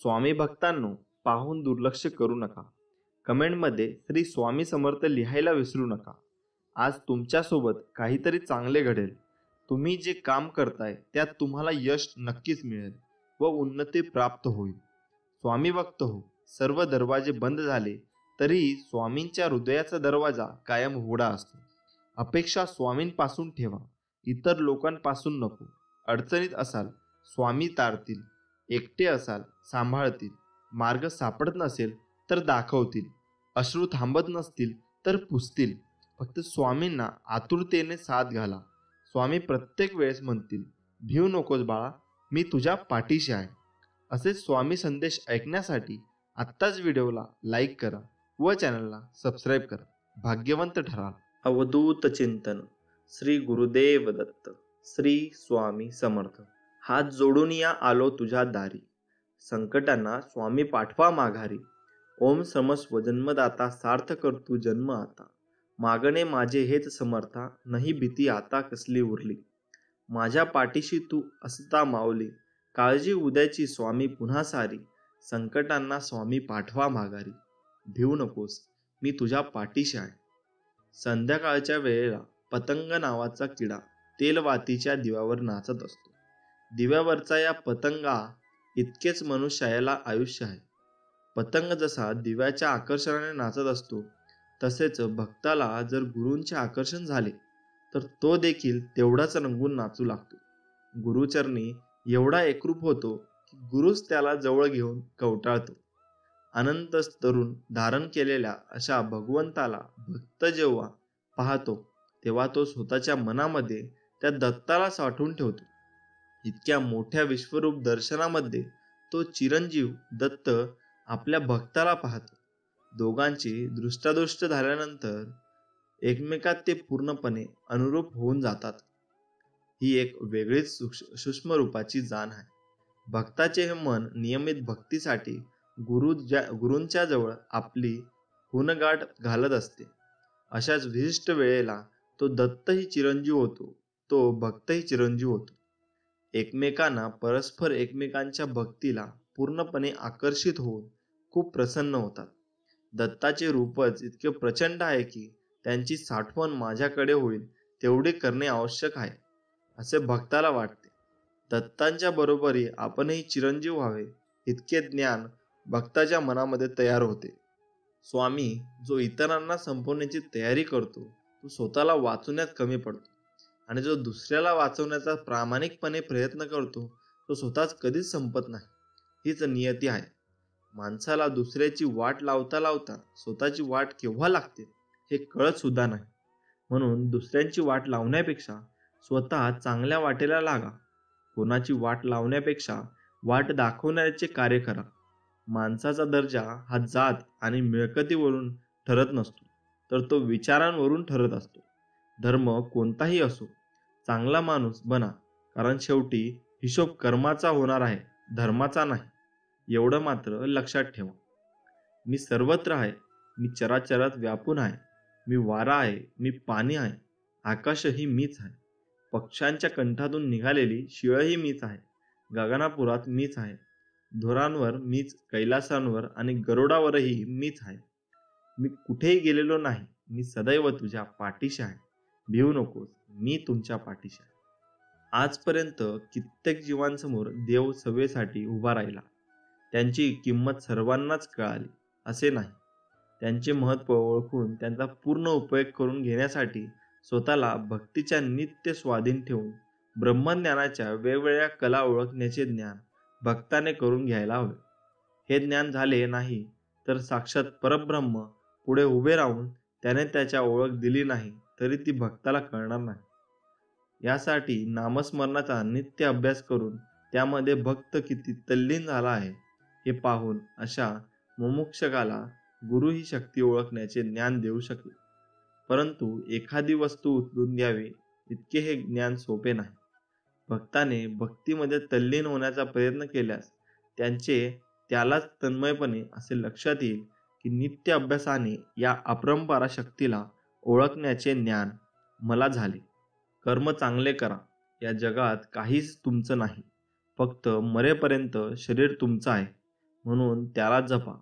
स्वामी भक्तांनो, पाहून दुर्लक्ष करू नका. कमेंटमध्ये श्री स्वामी समर्थ लिहायला विसरू नका. आज तुमच्यासोबत काहीतरी चांगले घडेल. तुम्ही जे काम करताय त्यात तुम्हाला यश नक्कीच मिळेल व उन्नती प्राप्त होईल. स्वामी भक्त हो, सर्व दरवाजे बंद झाले तरीही स्वामींच्या हृदयाचा दरवाजा कायम उघडा असतो. अपेक्षा स्वामींपासून ठेवा, इतर लोकांपासून नको. अडचणीत असाल, स्वामी तारतील. एकटे असाल, सांभाळतील. मार्ग सापडत नसेल तर दाखवतील. अश्रू थांबत नसतील तर पुसतील. फक्त स्वामींना आतुरतेने साथ घाला. स्वामी प्रत्येक वेळेस म्हणतील, भिऊ नकोस बाळा, मी तुझ्या पाठीशी आहे. असे स्वामी संदेश ऐकण्यासाठी आत्ताच व्हिडिओला लाईक करा व चॅनलला सबस्क्राईब करा. भाग्यवंत ठराल. अवधूत चिंतन. श्री गुरुदेव दत्त. श्री स्वामी समर्थ. हात जोडून या आलो तुझ्या दारी, संकटांना स्वामी पाठवा माघारी. ओम समस्व जन्मदाता, सार्थ कर तू जन्म आता. मागणे माझे हेच समर्था, नाही भीती आता कसली उरली. माझ्या पाठीशी तू असता माऊली, काळजी उद्याची स्वामी पुन्हा सारी. संकटांना स्वामी पाठवा माघारी. भिऊ नकोस, मी तुझ्या पाठीशी आहे. संध्याकाळच्या वेळेला पतंग नावाचा किडा तेलवातीच्या दिव्यावर नाचत असतो. दिव्यावरचा या पतंगा इतकेच मनुष्याला आयुष्य आहे. पतंग जसा दिव्याच्या आकर्षणाने नाचत असतो, तसेच भक्ताला जर गुरूंचे आकर्षण झाले तर तो देखील तेवढाच रंगून नाचू लागतो. गुरुचरणी एवढा एकरूप होतो की गुरुच त्याला जवळ घेऊन कवटाळतो. अनंत तरुण धारण केलेल्या अशा भगवंताला भक्त जेव्हा पाहतो तेव्हा तो स्वतःच्या मनामध्ये त्या दत्ताला साठवून ठेवतो. इतक्या मोठ्या विश्वरूप दर्शनामध्ये तो चिरंजीव दत्त आपल्या भक्ताला पाहतो. दोघांची दृष्टादृष्ट झाल्यानंतर एकमेकात ते पूर्णपणे अनुरूप होऊन जातात. ही एक वेगळीच सूक्ष्म रूपाची जाण आहे. भक्ताचे हे मन नियमित भक्तीसाठी गुरूंच्या जवळ आपली हुनगाठ घालत असते. अशाच विशिष्ट वेळेला तो दत्तही चिरंजीव होतो, तो भक्तही चिरंजीव होतो. एकमेकांना परस्पर एकमेकांच्या भक्तीला पूर्णपणे आकर्षित होऊन खूप प्रसन्न होतात. दत्ताचे रूपच इतके प्रचंड आहे की त्यांची साठवण माझ्याकडे होईल तेवढे करणे आवश्यक आहे असे भक्ताला वाटते. दत्तांच्या बरोबरी आपणही चिरंजीव व्हावे इतके ज्ञान भक्ताच्या मनामध्ये तयार होते. स्वामी जो इतरांना संपवण्याची तयारी करतो तो स्वतःला वाचवण्यात कमी पडतो, आणि जो दुसऱ्याला वाचवण्याचा प्रामाणिकपणे प्रयत्न करतो तो स्वतःच कधीच संपत नाही. हीच नियती आहे. माणसाला दुसऱ्याची वाट लावता लावता स्वतःची वाट केव्हा लागते हे कळत सुद्धा नाही. म्हणून दुसऱ्यांची वाट लावण्यापेक्षा स्वतः चांगल्या वाटेला लागा. कोणाची वाट लावण्यापेक्षा वाट दाखवण्याचे कार्य करा. माणसाचा दर्जा हा जात आणि मिळकतीवरून ठरत नसतो, तर तो विचारांवरून ठरत असतो. धर्म कोणताही असो, चांगला माणूस बना, कारण शेवटी हिशोब कर्माचा होणार आहे, धर्माचा नाही. एवढं मात्र लक्षात ठेवा. मी सर्वत्र आहे, मी चराचरात व्यापून आहे. मी वारा आहे, मी पाणी आहे, आकाशही मीच आहे. पक्ष्यांच्या कंठातून निघालेली शिळही मीच आहे. गगनापुरात मीच आहे. धुरांवर मीच, कैलासांवर आणि गरुडावरही मीच आहे. मी कुठेही गेलेलो नाही. मी सदैव तुझ्या पाठीशी आहे. भिऊ नकोस, मी तुमच्या पाठीशी आहे. आजपर्यंत कित्येक जीवांसमोर देव सेवेसाठी उभा राहिला. त्यांची किंमत सर्वांनाच कळाली असे नाही. त्यांचे महत्त्व ओळखून त्यांचा पूर्ण उपयोग करून घेण्यासाठी स्वतःला भक्तीच्या नित्य स्वाधीन ठेवून ब्रह्मज्ञानाच्या वेगवेगळ्या कला ओळखण्याचे ज्ञान भक्ताने करून घ्यायला हवे. हे ज्ञान झाले नाही तर साक्षात परब्रह्म पुढे उभे राहून त्याने त्याच्या ओळख दिली नाही तरी ती भक्ताला कळणार नाही. यासाठी नामस्मरणाचा नित्य अभ्यास करून त्यामध्ये भक्त किती तल्लीन झाला आहे हे पाहून अशा मुमुक्षकाला गुरु ही शक्ती ओळखण्याचे ज्ञान देऊ शकेल. परंतु एखादी वस्तू उचलून द्यावी इतके हे ज्ञान सोपे नाही. भक्ताने भक्तीमध्ये तल्लीन होण्याचा प्रयत्न केल्यास त्यालाच तन्मयपणे असे लक्षात येईल की नित्य अभ्यासाने या अपरंपार शक्तीला ओळखण्याचे ज्ञान मला झाले. कर्म चांगले करा. या जगात काहीच तुमचं नाही, फक्त मरेपर्यंत शरीर तुमचं आहे. म्हणून त्याला जपा.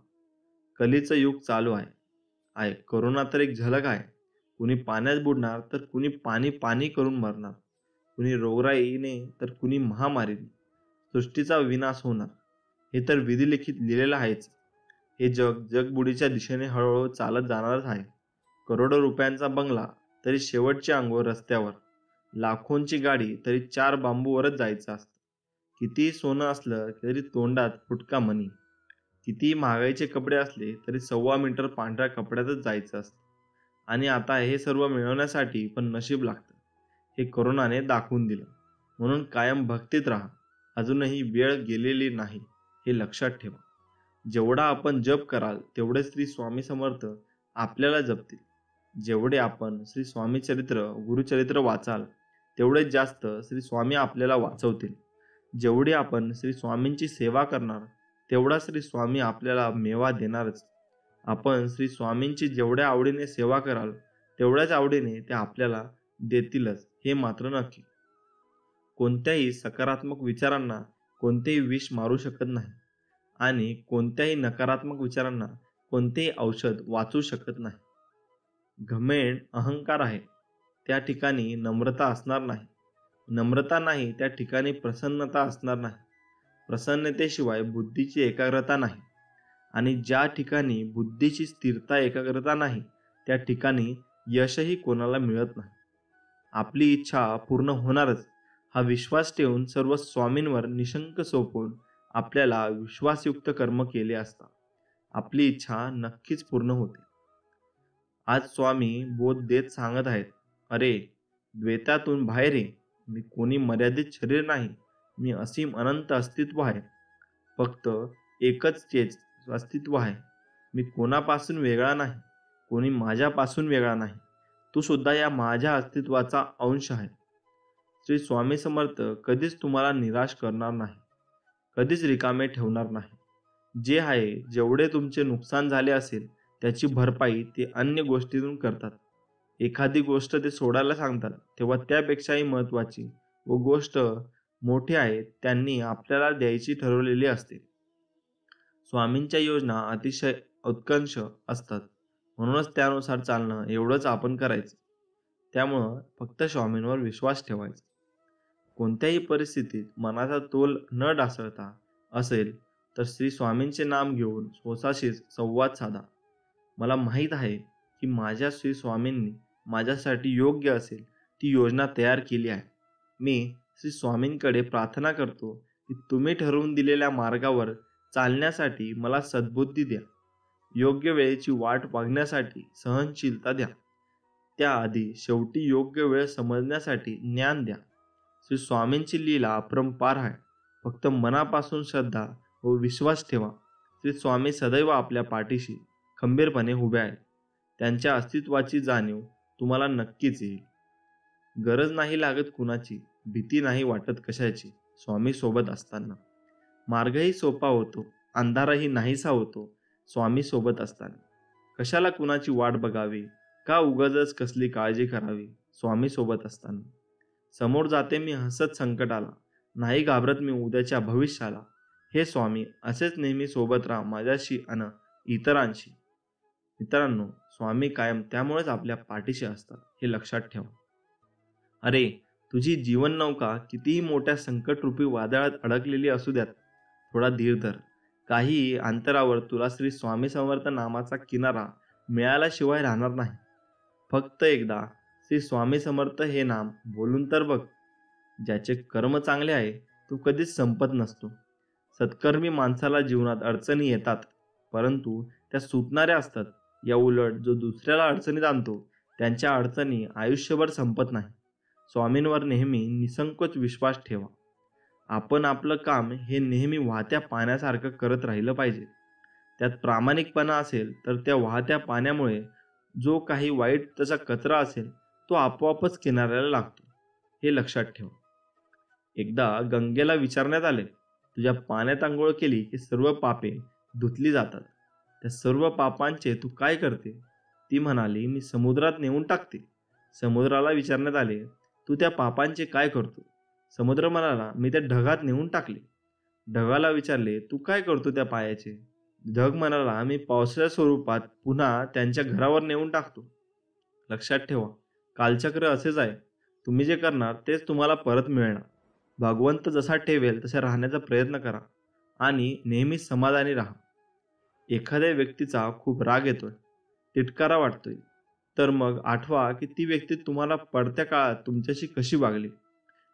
कलीचं युग चालू आहे. करोना तर एक झलक आहे. कुणी पाण्यात बुडणार तर कुणी पाणी पाणी करून मरणार. कुणी रोगराईने तर कुणी महामारीने. सृष्टीचा विनाश होणार हे तर विधिलिखित लिहिलेलं आहेच. हे जग जगबुडीच्या दिशेने हळूहळू चालत जाणारच आहे. करोडो रुपयांचा बंगला तरी शेवटची अंघोळ रस्त्यावर. लाखोंची गाडी तरी 4 बांबूवरच जायचं असतं. कितीही सोनं असलं तरी तोंडात फुटका मणी. कितीही महागाईचे कपडे असले तरी 1.25 मीटर पांढऱ्या कपड्यातच जायचं असतं. आणि आता हे सर्व मिळवण्यासाठी पण नशीब लागतं. हे करोनाने दाखवून दिलं. म्हणून कायम भक्तीत राहा. अजूनही वेळ गेलेली नाही हे लक्षात ठेवा. जेवढा आपण जप कराल तेवढे श्री स्वामी समर्थ आपल्याला जपतील. जेवढे आपण श्री स्वामी चरित्र गुरुचरित्र वाचाल तेवढेच जास्त श्री स्वामी आपल्याला वाचवतील. जेवढी आपण श्री स्वामींची सेवा करणार तेवढा श्री स्वामी आपल्याला मेवा देणारच. आपण श्री स्वामींची जेवढ्या आवडीने सेवा कराल तेवढ्याच आवडीने ते आपल्याला देतीलच हे मात्र नक्की. कोणत्याही सकारात्मक विचारांना कोणतेही विष मारू शकत नाही आणि कोणत्याही नकारात्मक विचारांना कोणतेही औषध वाचू शकत नाही. घमेंड अहंकार आहे त्या ठिकाणी नम्रता असणार नाही. नम्रता नाही त्या ठिकाणी प्रसन्नता असणार नाही. प्रसन्नतेशिवाय बुद्धीची एकाग्रता नाही. आणि ज्या ठिकाणी बुद्धीची स्थिरता एकाग्रता नाही त्या ठिकाणी यशही कोणाला मिळत नाही. आपली इच्छा पूर्ण होणारच हा विश्वास ठेवून सर्व स्वामींवर निशंक सोपवून आपल्याला विश्वासयुक्त कर्म केले असता आपली इच्छा नक्कीच पूर्ण होते. आज स्वामी बोध देत सांगत आहेत, अरे द्वैतातून बाहेर ये. मी कोणी मर्यादित शरीर नाही. मी असीम अनंत अस्तित्व आहे. फक्त एकच तेच अस्तित्व आहे. मी कोणापासून वेगळा नाही. कोणी माझ्यापासून वेगळा नाही. तू सुद्धा या माझ्या अस्तित्वाचा अंश आहे. श्री स्वामी समर्थ कधीच तुम्हाला निराश करणार नाही. कधीच रिकामे ठेवणार नाही. जे आहे जेवढे तुमचे नुकसान झाले असेल त्याची भरपाई ते अन्य गोष्टीतून करतात. एखादी गोष्ट ते सोडायला सांगतात तेव्हा त्यापेक्षाही महत्त्वाची व गोष्ट मोठी आहे त्यांनी आपल्याला द्यायची ठरवलेली असते. स्वामींच्या योजना अतिशय उत्कर्ष असतात. म्हणूनच त्यानुसार चालणं एवढंच आपण करायचं. त्यामुळं फक्त स्वामींवर विश्वास ठेवायचा. कोणत्याही परिस्थितीत मनाचा तोल न ढासळता असेल तर श्री स्वामींचे नाम घेऊन स्वतःशीच संवाद साधा. मला माहीत आहे की माझ्या श्री स्वामींनी माझ्यासाठी योग्य असेल ती योजना तयार केली आहे. मी श्री स्वामींकडे प्रार्थना करतो की तुम्ही ठरवून दिलेल्या मार्गावर चालण्यासाठी मला सद्बुद्धी द्या. योग्य वेळेची वाट बघण्यासाठी सहनशीलता द्या. त्याआधी शेवटी योग्य वेळ समजण्यासाठी ज्ञान द्या. श्री स्वामींची लीला अपरंपार आहे. फक्त मनापासून श्रद्धा व विश्वास ठेवा. श्री स्वामी सदैव आपल्या पाठीशी खंबीरपणे उभे आहेत. त्यांच्या अस्तित्वाची जाणीव तुम्हाला नक्कीच येईल. गरज नाही लागत कुणाची, भीती नाही वाटत कशाची स्वामी सोबत असताना. मार्गही सोपा होतो, अंधारही नाहीसा होतो स्वामी सोबत असताना. कशाला कुणाची वाट बघावी, का उगाचच कसली काळजी करावी स्वामी सोबत असताना. समोर जाते मी हसत संकटाला, नाही घाबरत मी उद्याच्या भविष्याला. हे स्वामी असेच नेहमी सोबत राहा माझ्याशी अन इतरांशी. मित्रांनो, स्वामी कायम त्यामुळेच आपल्या पाठीशी असतात हे लक्षात ठेवा. अरे तुझी जीवन नौका कितीही मोठ्या संकटरूपी वादळात अडकलेली असू द्यात, थोडा धीर धर. काही अंतरावर तुला श्री स्वामी समर्थ नामाचा किनारा मिळाल्याशिवाय राहणार नाही. फक्त एकदा श्री स्वामी समर्थ हे नाम बोलून तर बघ. ज्याचे कर्म चांगले आहे तो कधीच संपत नसतो. सत्कर्मी माणसाला जीवनात अडचणी येतात परंतु त्या सुटणाऱ्या असतात. या उलट जो दुसऱ्याला अडचणीत आणतो त्यांच्या अडचणी आयुष्यभर संपत नाही. स्वामींवर नेहमी निसंकोच विश्वास ठेवा. आपण आपलं काम हे नेहमी वाहत्या पाण्यासारखं करत राहिलं पाहिजे. त्यात प्रामाणिकपणा असेल तर त्या वाहत्या पाण्यामुळे जो काही वाईट त्याचा कचरा असेल तो आपोआपच किनाऱ्याला लागतो हे लक्षात ठेवा. एकदा गंगेला विचारण्यात आले, तुझ्या पाण्यात आंघोळ केली की सर्व पापे धुतली जातात. त्या सर्व पापांचे तू काय करते? ती म्हणाली, मी समुद्रात नेऊन टाकते. समुद्राला विचारण्यात आले, तू त्या पापांचे काय करतो? समुद्र म्हणाला, मी त्या ढगात नेऊन टाकले. ढगाला विचारले, तू काय करतो त्या पायाचे? ढग म्हणाला, मी पावसाच्या स्वरूपात पुन्हा त्यांच्या घरावर नेऊन टाकतो. लक्षात ठेवा, कालचक्र असेच आहे. तुम्ही जे करणार तेच तुम्हाला परत मिळणार. भगवंत जसा ठेवेल तसे राहण्याचा प्रयत्न करा आणि नेहमी समाधानी राहा. एखाद्या व्यक्तीचा खूप राग येतोय, तिटकारा वाटतोय, तर मग आठवा की ती व्यक्ती तुम्हाला पडत्या काळात तुमच्याशी कशी वागली.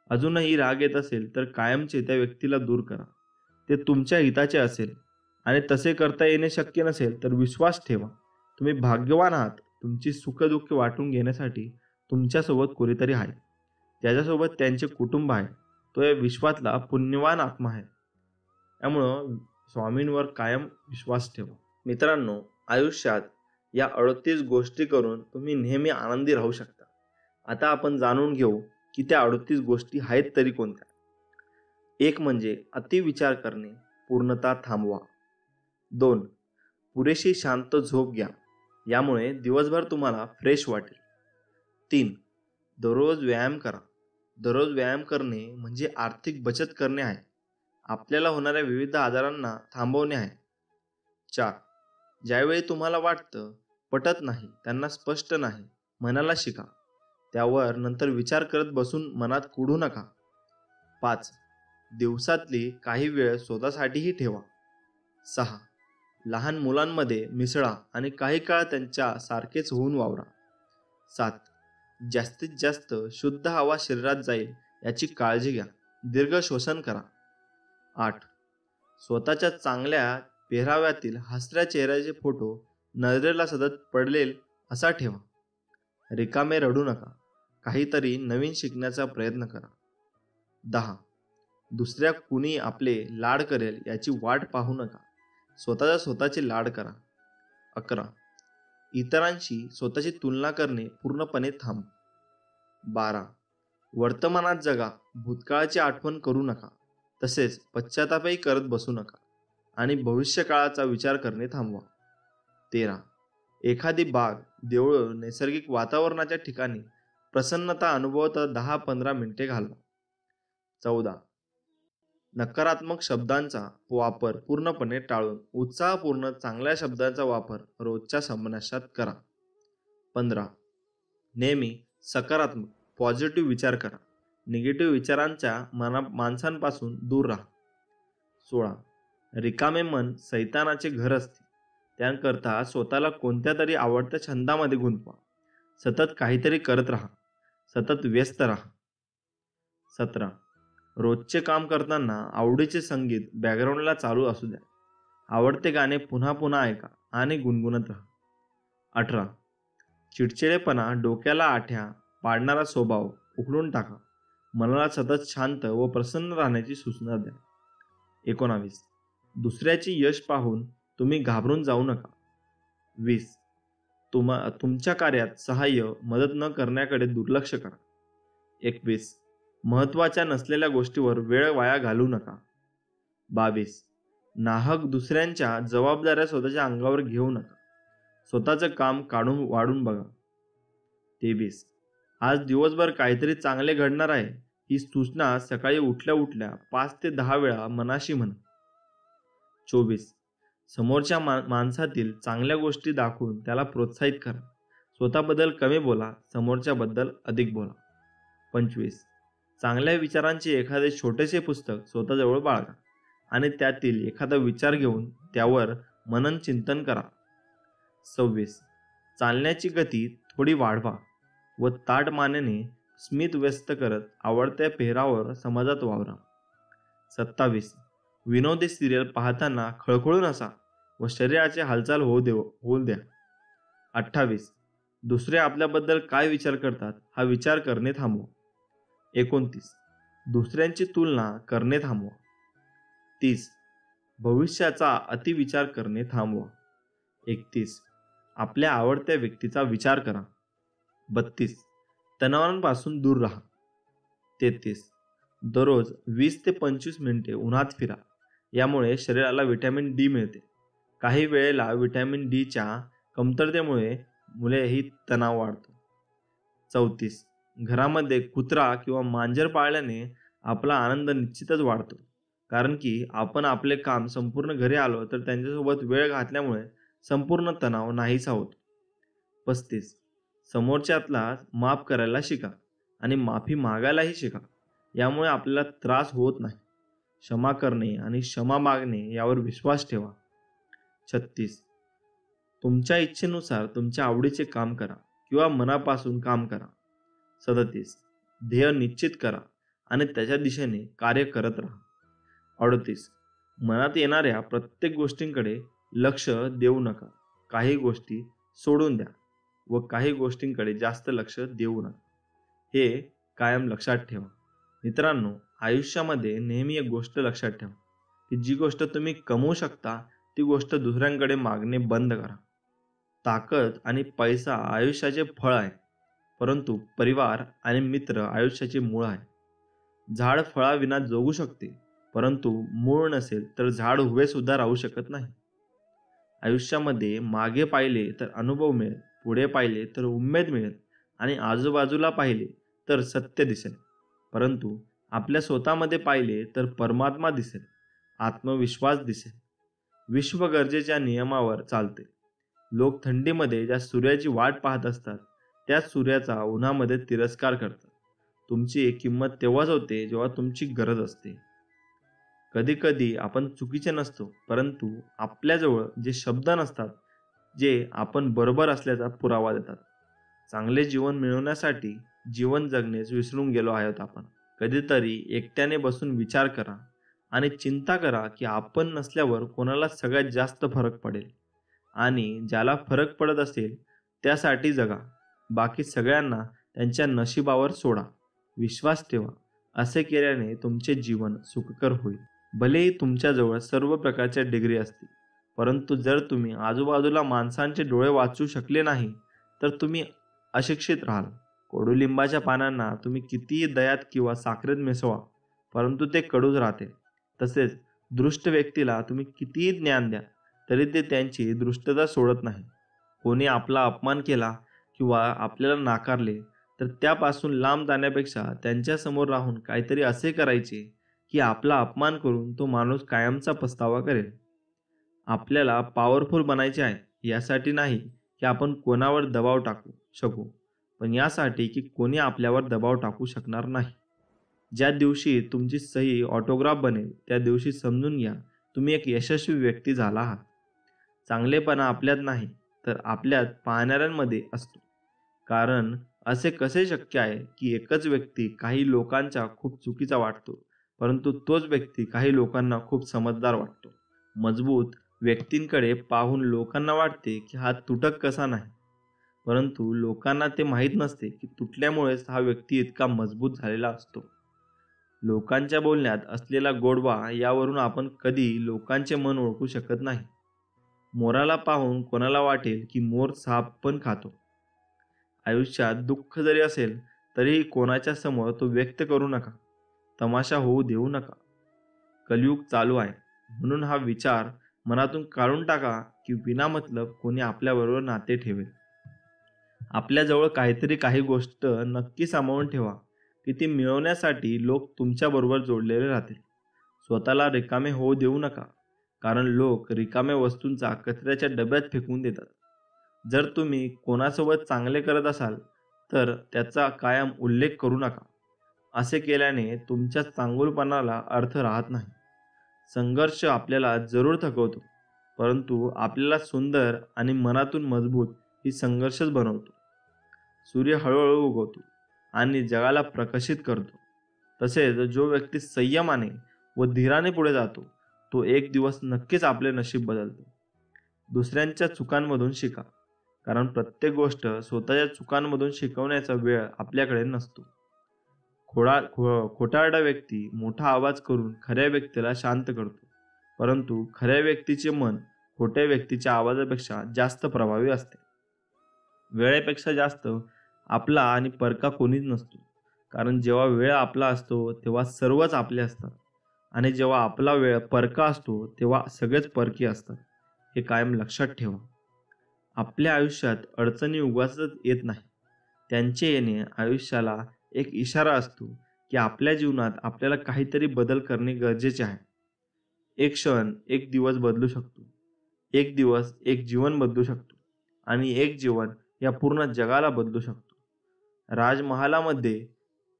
अजूनही राग येत असेल तर कायमचे त्या व्यक्तीला दूर करा. ते तुमच्या हिताचे असेल आणि तसे करता येणे शक्य नसेल तर विश्वास ठेवा. तुम्ही भाग्यवान आहात. तुमची सुखदुःख वाटून घेण्यासाठी तुमच्यासोबत कोणीतरी आहे. त्याच्यासोबत त्यांचे कुटुंब आहे. तो या विश्वातला पुण्यवान आत्मा आहे. त्यामुळं स्वामींवर कायम विश्वास ठेवा. मित्रांनो, आयुष्यात या 38 गोष्टी करून तुम्ही नेहमी आनंदी राहू शकता. आता आपण जाणून घेऊ की त्या 38 गोष्टी आहेत तरी कोणत्या. एक म्हणजे अतिविचार करणे, पूर्णतः थांबवा. 2. पुरेशी शांत झोप घ्या. यामुळे दिवसभर तुम्हाला फ्रेश वाटेल. 3. दररोज व्यायाम करा. दररोज व्यायाम करणे म्हणजे आर्थिक बचत करणे आहे. आपल्याला होणाऱ्या विविध आजारांना थांबवणे आहे. 4. ज्यावेळी तुम्हाला वाटतं पटत नाही, त्यांना स्पष्ट नाही म्हणायला शिका. त्यावर नंतर विचार करत बसून मनात कुढू नका. 5. दिवसातली काही वेळ स्वतःसाठीही ठेवा. 6. लहान मुलांमध्ये मिसळा आणि काही काळ त्यांच्या सारखेच होऊन वावरा. 7. जास्तीत जास्त शुद्ध हवा शरीरात जाईल याची काळजी घ्या. दीर्घ श्वसन करा. 8. स्वतःच्या चांगल्या पेहराव्यातील हसऱ्या चेहऱ्याचे फोटो नजरेला सतत पडलेल असा ठेवा. रिकामे रडू नका. काहीतरी नवीन शिकण्याचा प्रयत्न करा. 10. दुसऱ्या कुणी आपले लाड करेल याची वाट पाहू नका. स्वतःचे लाड करा. 11. इतरांशी स्वतःची तुलना करणे पूर्णपणे थांब. 12. वर्तमानात जगा. भूतकाळाची आठवण करू नका. तसेच पश्चातापही करत बसू नका आणि भविष्यकाळाचा विचार करणे थांबवा. 13. एखादी बाग, देवळं, नैसर्गिक वातावरणाच्या ठिकाणी प्रसन्नता अनुभवता 10-15 मिनिटे घालवा. 14. नकारात्मक शब्दांचा वापर पूर्णपणे टाळून उत्साहपूर्ण चांगल्या शब्दांचा वापर रोजच्या संभाषणात करा. 15. नेहमी सकारात्मक पॉझिटिव्ह विचार करा. निगेटिव्ह विचारांच्या माणसांपासून दूर राहा. 16. रिकामे मन सैतानाचे घर असते. त्याकरता स्वतःला कोणत्या तरी आवडत्या छंदामध्ये गुंतवा. सतत काहीतरी करत राहा. सतत व्यस्त राहा. 17. रोजचे काम करताना आवडीचे संगीत बॅकग्राऊंडला चालू असू द्या. आवडते गाणे पुन्हा पुन्हा ऐका आणि गुणगुणत राहा. 18. चिडचिडेपणा, डोक्याला आठ्या पाडणारा स्वभाव उखडून टाका. मनाला सतत शांत व प्रसन्न राहण्याची सूचना द्या. 19. दुसऱ्याची यश पाहून तुम्ही घाबरून जाऊ नका. 20. तुमच्या कार्यात सहाय्य, मदत न करण्याकडे दुर्लक्ष करा. 21. महत्त्वाच्या नसलेल्या गोष्टीवर वेळ वाया घालवू नका. 22. नाहक दुसऱ्यांच्या जबाबदाऱ्या स्वतःच्या अंगावर घेऊ नका. स्वतःचं काम काढून वाढून बघा. 23. आज दिवसभर काहीतरी चांगले घडणार आहे ही सूचना सकाळी उठल्या उठल्या 5 ते 10 वेळा मनाशी म्हणा. 24. समोरच्या माणसातील चांगल्या गोष्टी दाखवून त्याला प्रोत्साहित करा. स्वतःबद्दल कमी बोला, समोरच्याबद्दल अधिक बोला. 25. चांगल्या विचारांचे एखादे छोटेसे पुस्तक स्वतःजवळ बाळगा आणि त्यातील एखादा विचार घेऊन त्यावर मनन चिंतन करा. 26. चालण्याची गती थोडी वाढवा व ताठ मानेने स्मित व्यक्त करत आवडत्या पेहरावर समाजात वावरा. 27. विनोदी सिरियल पाहताना खळखळून हसा व शरीराची हालचाल होऊ द्या. 28. दुसरे आपल्याबद्दल काय विचार करतात हा विचार करणे थांबवा. 29. दुसऱ्यांची तुलना करणे थांबवा. 30. भविष्याचा अतिविचार करणे थांबवा. 31. आपल्या आवडत्या व्यक्तीचा विचार करा. 32. तणावांपासून दूर राहा. 33. दररोज 20 ते 25 मिनिटे उन्हात फिरा. यामुळे शरीराला व्हिटॅमिन डी मिळते. काही वेळेला व्हिटॅमिन डीच्या कमतरतेमुळे तणाव वाढतो. 34. घरामध्ये कुत्रा किंवा मांजर पाळल्याने आपला आनंद निश्चितच वाढतो. कारण की आपण आपले काम संपूर्ण घरी आलो तर त्यांच्यासोबत वेळ घातल्यामुळे संपूर्ण तणाव नाहीसा होतो. 35. समोरच्याला माफ करायला शिका आणि माफी मागायलाही शिका. यामुळे आपल्याला त्रास होत नाही. क्षमा करणे आणि क्षमा मागणे यावर विश्वास ठेवा. 36. तुमच्या इच्छेनुसार तुमच्या आवडीचे काम करा किंवा मनापासून काम करा. 37. ध्येय निश्चित करा आणि त्याच्या दिशेने कार्य करत राहा. 38. मनात येणाऱ्या प्रत्येक गोष्टींकडे लक्ष देऊ नका. काही गोष्टी सोडून द्या व काही गोष्टींकडे जास्त लक्ष देऊ नका. हे कायम लक्षात ठेवा. मित्रांनो, आयुष्यामध्ये नेहमी एक गोष्ट लक्षात ठेवा की जी गोष्ट तुम्ही कमवू शकता ती गोष्ट दुसऱ्यांकडे मागणे बंद करा. ताकद आणि पैसा आयुष्याचे फळ आहे, परंतु परिवार आणि मित्र आयुष्याचे मूळ आहे. झाड फळाविना जगू शकते, परंतु मूळ नसेल तर झाड उभे सुद्धा राहू शकत नाही. आयुष्यामध्ये मागे पाहिले तर अनुभव मिळेल, पुढे पाहिले तर उमेद मिळेल आणि आजूबाजूला पाहिले तर सत्य दिसेल. परंतु आपल्या स्वतःमध्ये पाहिले तर परमात्मा दिसेल, आत्मविश्वास दिसेल. विश्व गरजेच्या नियमावर चालते. लोक थंडीमध्ये ज्या सूर्याची वाट पाहत असतात त्याच सूर्याचा उन्हामध्ये तिरस्कार करतात. तुमची किंमत तेव्हाच होते जेव्हा तुमची गरज असते. कधी कधी आपण चुकीचे नसतो, परंतु आपल्याजवळ जे शब्द नसतात जे आपण बरोबर असल्याचा पुरावा देतात. चांगले जीवन मिळवण्यासाठी जीवन जगणेच विसरून गेलो आहोत आपण. कधीतरी एकट्याने बसून विचार करा आणि चिंता करा की आपण नसल्यावर कोणाला सगळ्यात जास्त फरक पडेल आणि ज्याला फरक पडत असेल त्यासाठी जगा. बाकी सगळ्यांना त्यांच्या नशिबावर सोडा. विश्वास ठेवा. असे केल्याने तुमचे जीवन सुखकर होईल. भलेही तुमच्याजवळ सर्व प्रकारच्या डिग्री असतील, परंतु जर तुम्ही आजूबाजूला माणसांचे डोळे वाचू शकले नाही तर तुम्ही अशिक्षित राहाल. कडुलिंबाच्या पानांना तुम्ही कितीही दह्यात किंवा साखरेत मिसळा, परंतु ते कडूच राहते. तसेच दृष्ट व्यक्तीला तुम्ही कितीही ज्ञान द्या तरी ते त्यांची दृष्टता सोडत नाही. कोणी आपला अपमान केला किंवा आपल्याला नाकारले तर त्यापासून लांब जाण्यापेक्षा त्यांच्यासमोर राहून काहीतरी असे करायचे की आपला अपमान करून तो माणूस कायमचा पस्तावा करेल. आपल्याला पॉवरफुल बनायचे आहे, यासाठी नाही की आपण कोणावर दबाव टाकू शकू, पण यासाठी की कोणी आपल्यावर दबाव टाकू शकणार नाही. ज्या दिवशी तुमची सही ऑटोग्राफ बनेल त्या दिवशी समजून घ्या तुम्ही एक यशस्वी व्यक्ती झाला आहात. चांगलेपणा आपल्यात नाही तर आपल्यात पाहणाऱ्यांमध्ये असतो. कारण असे कसे शक्य आहे की एकच व्यक्ती काही लोकांचा खूप चुकीचा वाटतो, परंतु तोच व्यक्ती काही लोकांना खूप समजदार वाटतो. मजबूत व्यक्तींकडे पाहून लोकांना वाटते की हा तुटक कसा नाही, परंतु लोकांना ते माहीत नसते की तुटल्यामुळेच हा व्यक्ती इतका मजबूत झालेला असतो. लोकांच्या बोलण्यात असलेला गोडवा यावरून आपण कधी लोकांचे मन ओळखू शकत नाही. मोराला पाहून कोणाला वाटेल की मोर साप पण खातो. आयुष्यात दुःख जरी असेल तरीही कोणाच्या समोर तो व्यक्त करू नका. तमाशा होऊ देऊ नका. कलियुग चालू आहे, म्हणून हा विचार मनातून काढून टाका की विनामतलब कोणी आपल्याबरोबर नाते ठेवेल. आपल्याजवळ काही गोष्ट नक्की सांभाळून ठेवा की ती मिळवण्यासाठी लोक तुमच्याबरोबर जोडलेले राहतील. स्वतःला रिकामे होऊ देऊ नका, कारण लोक रिकाम्या वस्तूंचा कचऱ्याच्या डब्यात फेकून देतात. जर तुम्ही कोणासोबत चांगले करत असाल तर त्याचा कायम उल्लेख करू नका. असे केल्याने तुमच्या चांगुलपणाला अर्थ राहत नाही. संघर्ष आपल्याला जरूर थकवतो, परंतु आपल्याला सुंदर आणि मनातून मजबूत ही संघर्षच बनवतो. सूर्य हळूहळू उगवतो आणि जगाला प्रकाशित करतो. तसेच जो व्यक्ती संयमाने व धीराने पुढे जातो तो एक दिवस नक्कीच आपले नशीब बदलतो. दुसऱ्यांच्या चुकांमधून शिका, कारण प्रत्येक गोष्ट स्वतःच्या चुकांमधून शिकवण्याचा वेळ आपल्याकडे नसतो. खोटारडा व्यक्ती मोठा आवाज करून खऱ्या व्यक्तीला शांत करतो, परंतु खऱ्या व्यक्तीचे मन खोट्या व्यक्तीच्या आवाजापेक्षा जास्त प्रभावी असते. वेळेपेक्षा जास्त आपला आणि परका कोणीच नसतो, कारण जेव्हा वेळ आपला असतो तेव्हा सर्वच आपले असतात आणि जेव्हा आपला वेळ परका असतो तेव्हा सगळेच परकी असतात. हे कायम लक्षात ठेवा. आपल्या आयुष्यात अडचणी उगाचच येत नाही. त्यांचे येणे आयुष्याला एक इशारा असतो की आपल्या जीवनात आपल्याला काहीतरी बदल करणे गरजेचे आहे. एक क्षण एक दिवस बदलू शकतो. एक दिवस एक जीवन बदलू शकतो आणि एक जीवन या पूर्ण जगाला बदलू शकतो. राजमहालामध्ये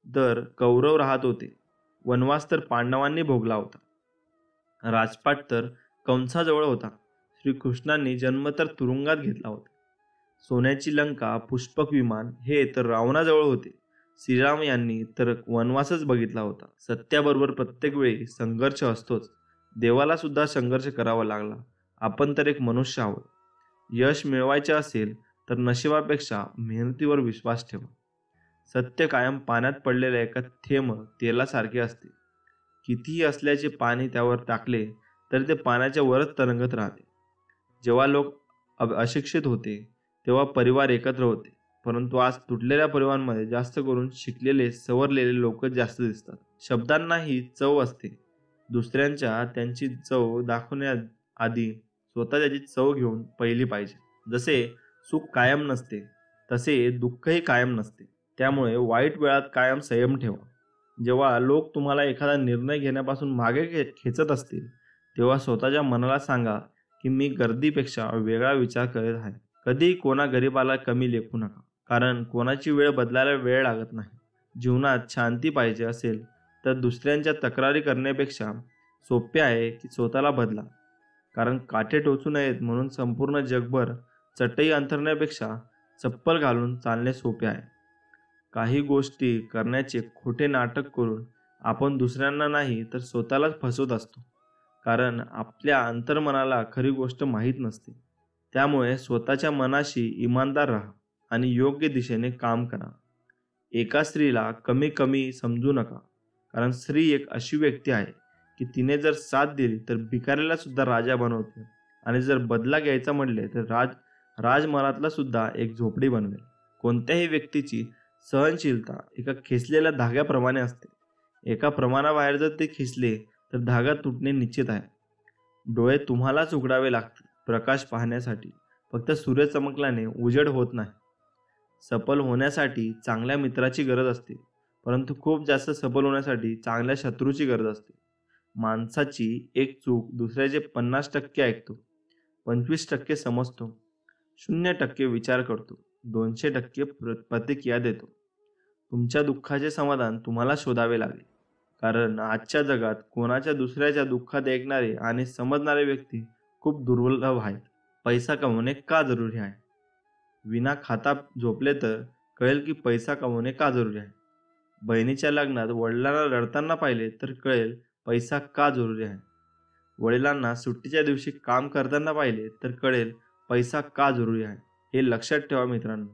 तर कौरव राहत होते. वनवास तर पांडवांनी भोगला होता. राजपाट तर कंसाजवळ होता. श्रीकृष्णांनी जन्म तर तुरुंगात घेतला होता. सोन्याची लंका, पुष्पक विमान हे तर रावणाजवळ होते. श्रीराम यांनी तर वनवासच बघितला होता. सत्याबरोबर प्रत्येक वेळी संघर्ष असतोच. देवाला सुद्धा संघर्ष करावा लागला. आपण तर एक मनुष्य आहोत. यश मिळवायचे असेल तर नशिबापेक्षा मेहनतीवर विश्वास ठेवा. सत्य कायम पाण्यात पडलेल्या एका थेंब तेलासारखे असते. कितीही असल्याचे पाणी त्यावर टाकले तरी ते पाण्याच्या वरच तरंगत राहते. जेव्हा लोक अशिक्षित होते तेव्हा परिवार एकत्र होते, परंतु आज तुटलेल्या परिवारांमध्ये जास्त करून शिकलेले सवरलेले लोक जास्त दिसतात. शब्दांनाही चव असते. दुसऱ्यांच्या त्यांची चव दाखवण्याआधी स्वतः त्याची चव घेऊन पहिली पाहिजे. जसे सुख कायम नसते तसे दुःखही कायम नसते. त्यामुळे वाईट वेळात कायम संयम ठेवा. जेव्हा लोक तुम्हाला एखादा निर्णय घेण्यापासून मागे खेचत असतील तेव्हा स्वतःच्या मनाला सांगा की मी गर्दीपेक्षा वेगळा विचार करत आहे. कधीही कोणा गरीबाला कमी लेखू नका, कारण कोणाची वेळ बदलायला वेळ लागत नाही. जीवनात शांती पाहिजे असेल तर दुसऱ्यांच्या तक्रारी करण्यापेक्षा सोपे आहे की स्वतःला बदला. कारण काटे टोचू नयेत म्हणून संपूर्ण जगभर चटई अंथरण्यापेक्षा चप्पल घालून चालणे सोपे आहे. काही गोष्टी करण्याचे खोटे नाटक करून आपण दुसऱ्यांना नाही तर स्वतःलाच फसवत असतो. कारण आपल्या अंतर्मनाला खरी गोष्ट माहीत नसते. त्यामुळे स्वतःच्या मनाशी इमानदार राहा आणि योग्य दिशेने काम करा. एका स्त्रीला कमी कमी समजू नका, कारण स्त्री एक अशी व्यक्ती आहे की तिने जर साथ दिली तर भिकाऱ्याला सुद्धा राजा बनवते आणि जर बदला घ्यायचा म्हटले तर राजमहालातला सुद्धा एक झोपडी बनवेल. कोणत्याही व्यक्तीची सहनशीलता एका खेचलेल्या धाग्याप्रमाणे असते. एका प्रमाणाबाहेर जर ते खेचले तर धागा तुटणे निश्चित आहे. डोळे तुम्हालाच उघडावे लागतील प्रकाश पाहण्यासाठी. फक्त सूर्य चमकल्याने उजेड होत नाही. सफल होण्यासाठी चांगल्या मित्राची गरज असते, परंतु खूप जास्त सफल होण्यासाठी चांगल्या शत्रूची गरज असते. माणसाची एक चूक दुसऱ्याचे 50% ऐकतो, 25% समजतो, 0% विचार करतो, 200% प्रतिक्रिया देतो. तुमच्या दुःखाचे समाधान तुम्हाला शोधावे लागेल, कारण आजच्या जगात कोणाच्या दुसऱ्याच्या दुःखात ऐकणारे आणि समजणारे व्यक्ती खूप दुर्लभ आहेत. पैसा कमवणे का जरुरी आहे? विना खाता झोपले तर कळेल की पैसा कमवणे का जरुरी आहे. बहिणीच्या लग्नात वडिलांना रडताना पाहिले तर कळेल पैसा का जरुरी आहे. वडिलांना सुट्टीच्या दिवशी काम करताना पाहिले तर कळेल पैसा का जरुरी आहे. हे लक्षात ठेवा मित्रांनो.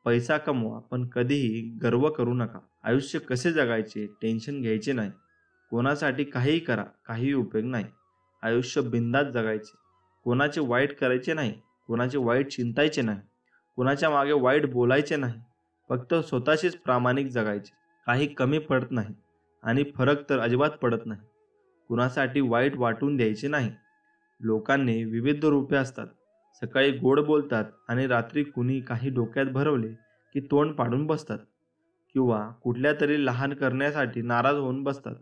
पैसा कमवा पण कधीही गर्व करू नका. आयुष्य कसे जगायचे टेन्शन घ्यायचे नाही. कोणासाठी काहीही करा, काहीही उपयोग नाही. आयुष्य बिंदास जगायचे. कोणाचे वाईट करायचे नाही, कोणाचे वाईट चिंतायचे नाही, कोणाच्या मागे वाईट बोलायचे नाही. फक्त स्वतःशीच प्रामाणिक जगायचे. काही कमी पडत नाही आणि फरक तर अजिबात पडत नाही. कुणासाठी वाईट वाटून द्यायचे नाही. लोकांनी विविध रूपे असतात. सकाळी गोड बोलतात आणि रात्री कुणी काही डोक्यात भरवले की तोंड पाडून बसतात किंवा कुठल्या तरी लहान करण्यासाठी नाराज होऊन बसतात.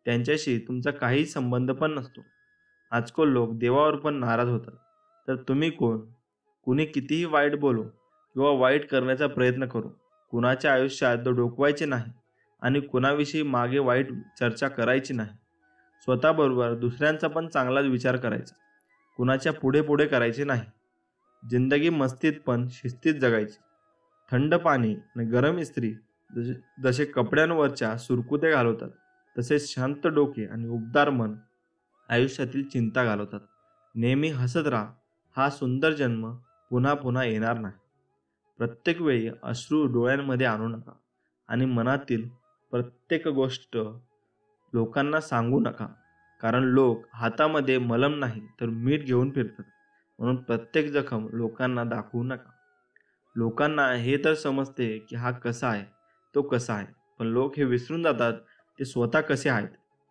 त्यांच्याशी तुमचा काही संबंध पण नसतो. आजकाल लोक देवावर पण नाराज होतात. तर तुम्ही कोण? कुणी कितीही वाईट बोलो किंवा वाईट करण्याचा प्रयत्न करू, कुणाच्या आयुष्यात डोकवायचे नाही आणि कुणाविषयी मागे वाईट चर्चा करायची नाही. स्वतःबरोबर दुसऱ्यांचा पण चांगलाच विचार करायचा. कुणाच्या पुढे पुढे करायचे नाही. जिंदगी मस्तीत पण शिस्तीत जगायची. थंड पाणी आणि गरम इस्त्री जसे कपड्यांवरच्या सुरकुते घालवतात, तसेच शांत डोके आणि उबदार मन आयुष्यातील चिंता घालवतात. नेहमी हसत राहा. हा सुंदर जन्म पुन्हा पुन्हा येणार नाही. प्रत्येक वेळी अश्रू डोळ्यांमध्ये आणू नका आणि मनातील प्रत्येक गोष्ट लोकांना सांगू नका, कारण लोक हातामध्ये मलम नाही तर मीठ घेऊन फिरतात. म्हणून प्रत्येक जखम लोकांना दाखवू नका. लोकांना हे तर समजते की हा कसा आहे, तो कसा आहे, पण लोक हे विसरून जातात ते स्वतः कसे आहेत.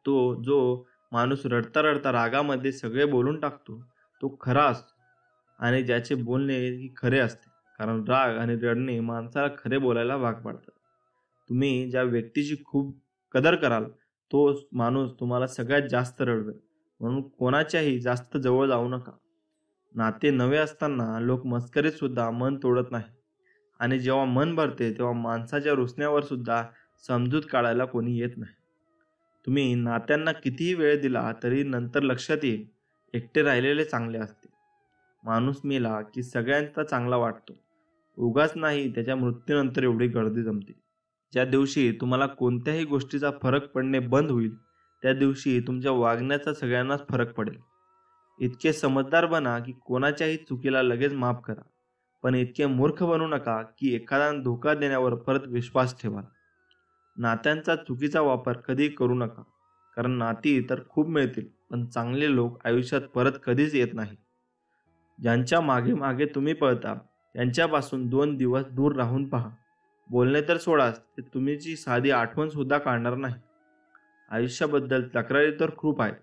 तो जो माणूस रडता रडता रागामध्ये सगळे बोलून टाकतो तो खरा असतो आणि ज्याचे बोलणे ही खरे असते, कारण राग आणि रडणे माणसाला खरे बोलायला भाग पाडतात. तुम्ही ज्या व्यक्तीची खूप कदर कराल तो माणूस तुम्हाला सगळ्यात जास्त रडवेल. म्हणून कोणाच्याही जास्त जवळ जाऊ नका. नाते नवे असताना लोक मस्करीत सुद्धा मन तोडत नाही आणि जेव्हा मन भरते तेव्हा माणसाच्या रुसण्यावर सुद्धा समजूत काढायला कोणी येत नाही. तुम्ही नात्यांना कितीही वेळ दिला तरी नंतर लक्षात येईल एकटे राहिलेले चांगले असते. माणूस मेला की सगळ्यांचा चांगला वाटतो. उगाच नाही त्याच्या मृत्यूनंतर एवढी गर्दी जमते. ज्या दिवशी तुम्हाला कोणत्याही गोष्टीचा फरक पडणे बंद होईल त्या दिवशी तुमच्या वागण्याचा सगळ्यांनाच फरक पडेल. इतके समजदार बना की कोणाच्याही चुकीला लगेच माफ करा, पण इतके मूर्ख बनू नका की एखादा धोका देण्यावर परत विश्वास ठेवा. नात्यांचा चुकीचा वापर कधी करू नका, कारण नाती तर खूप मिळतील पण चांगले लोक आयुष्यात परत कधीच येत नाही. ज्यांच्या मागे मागे तुम्ही पळता त्यांच्यापासून 2 दिवस दूर राहून पहा. बोलणे तर सोडाच, ते तुमची साधी आठवण सुद्धा काढणार नाही. आयुष्याबद्दल तक्रारी तर खूप आहेत,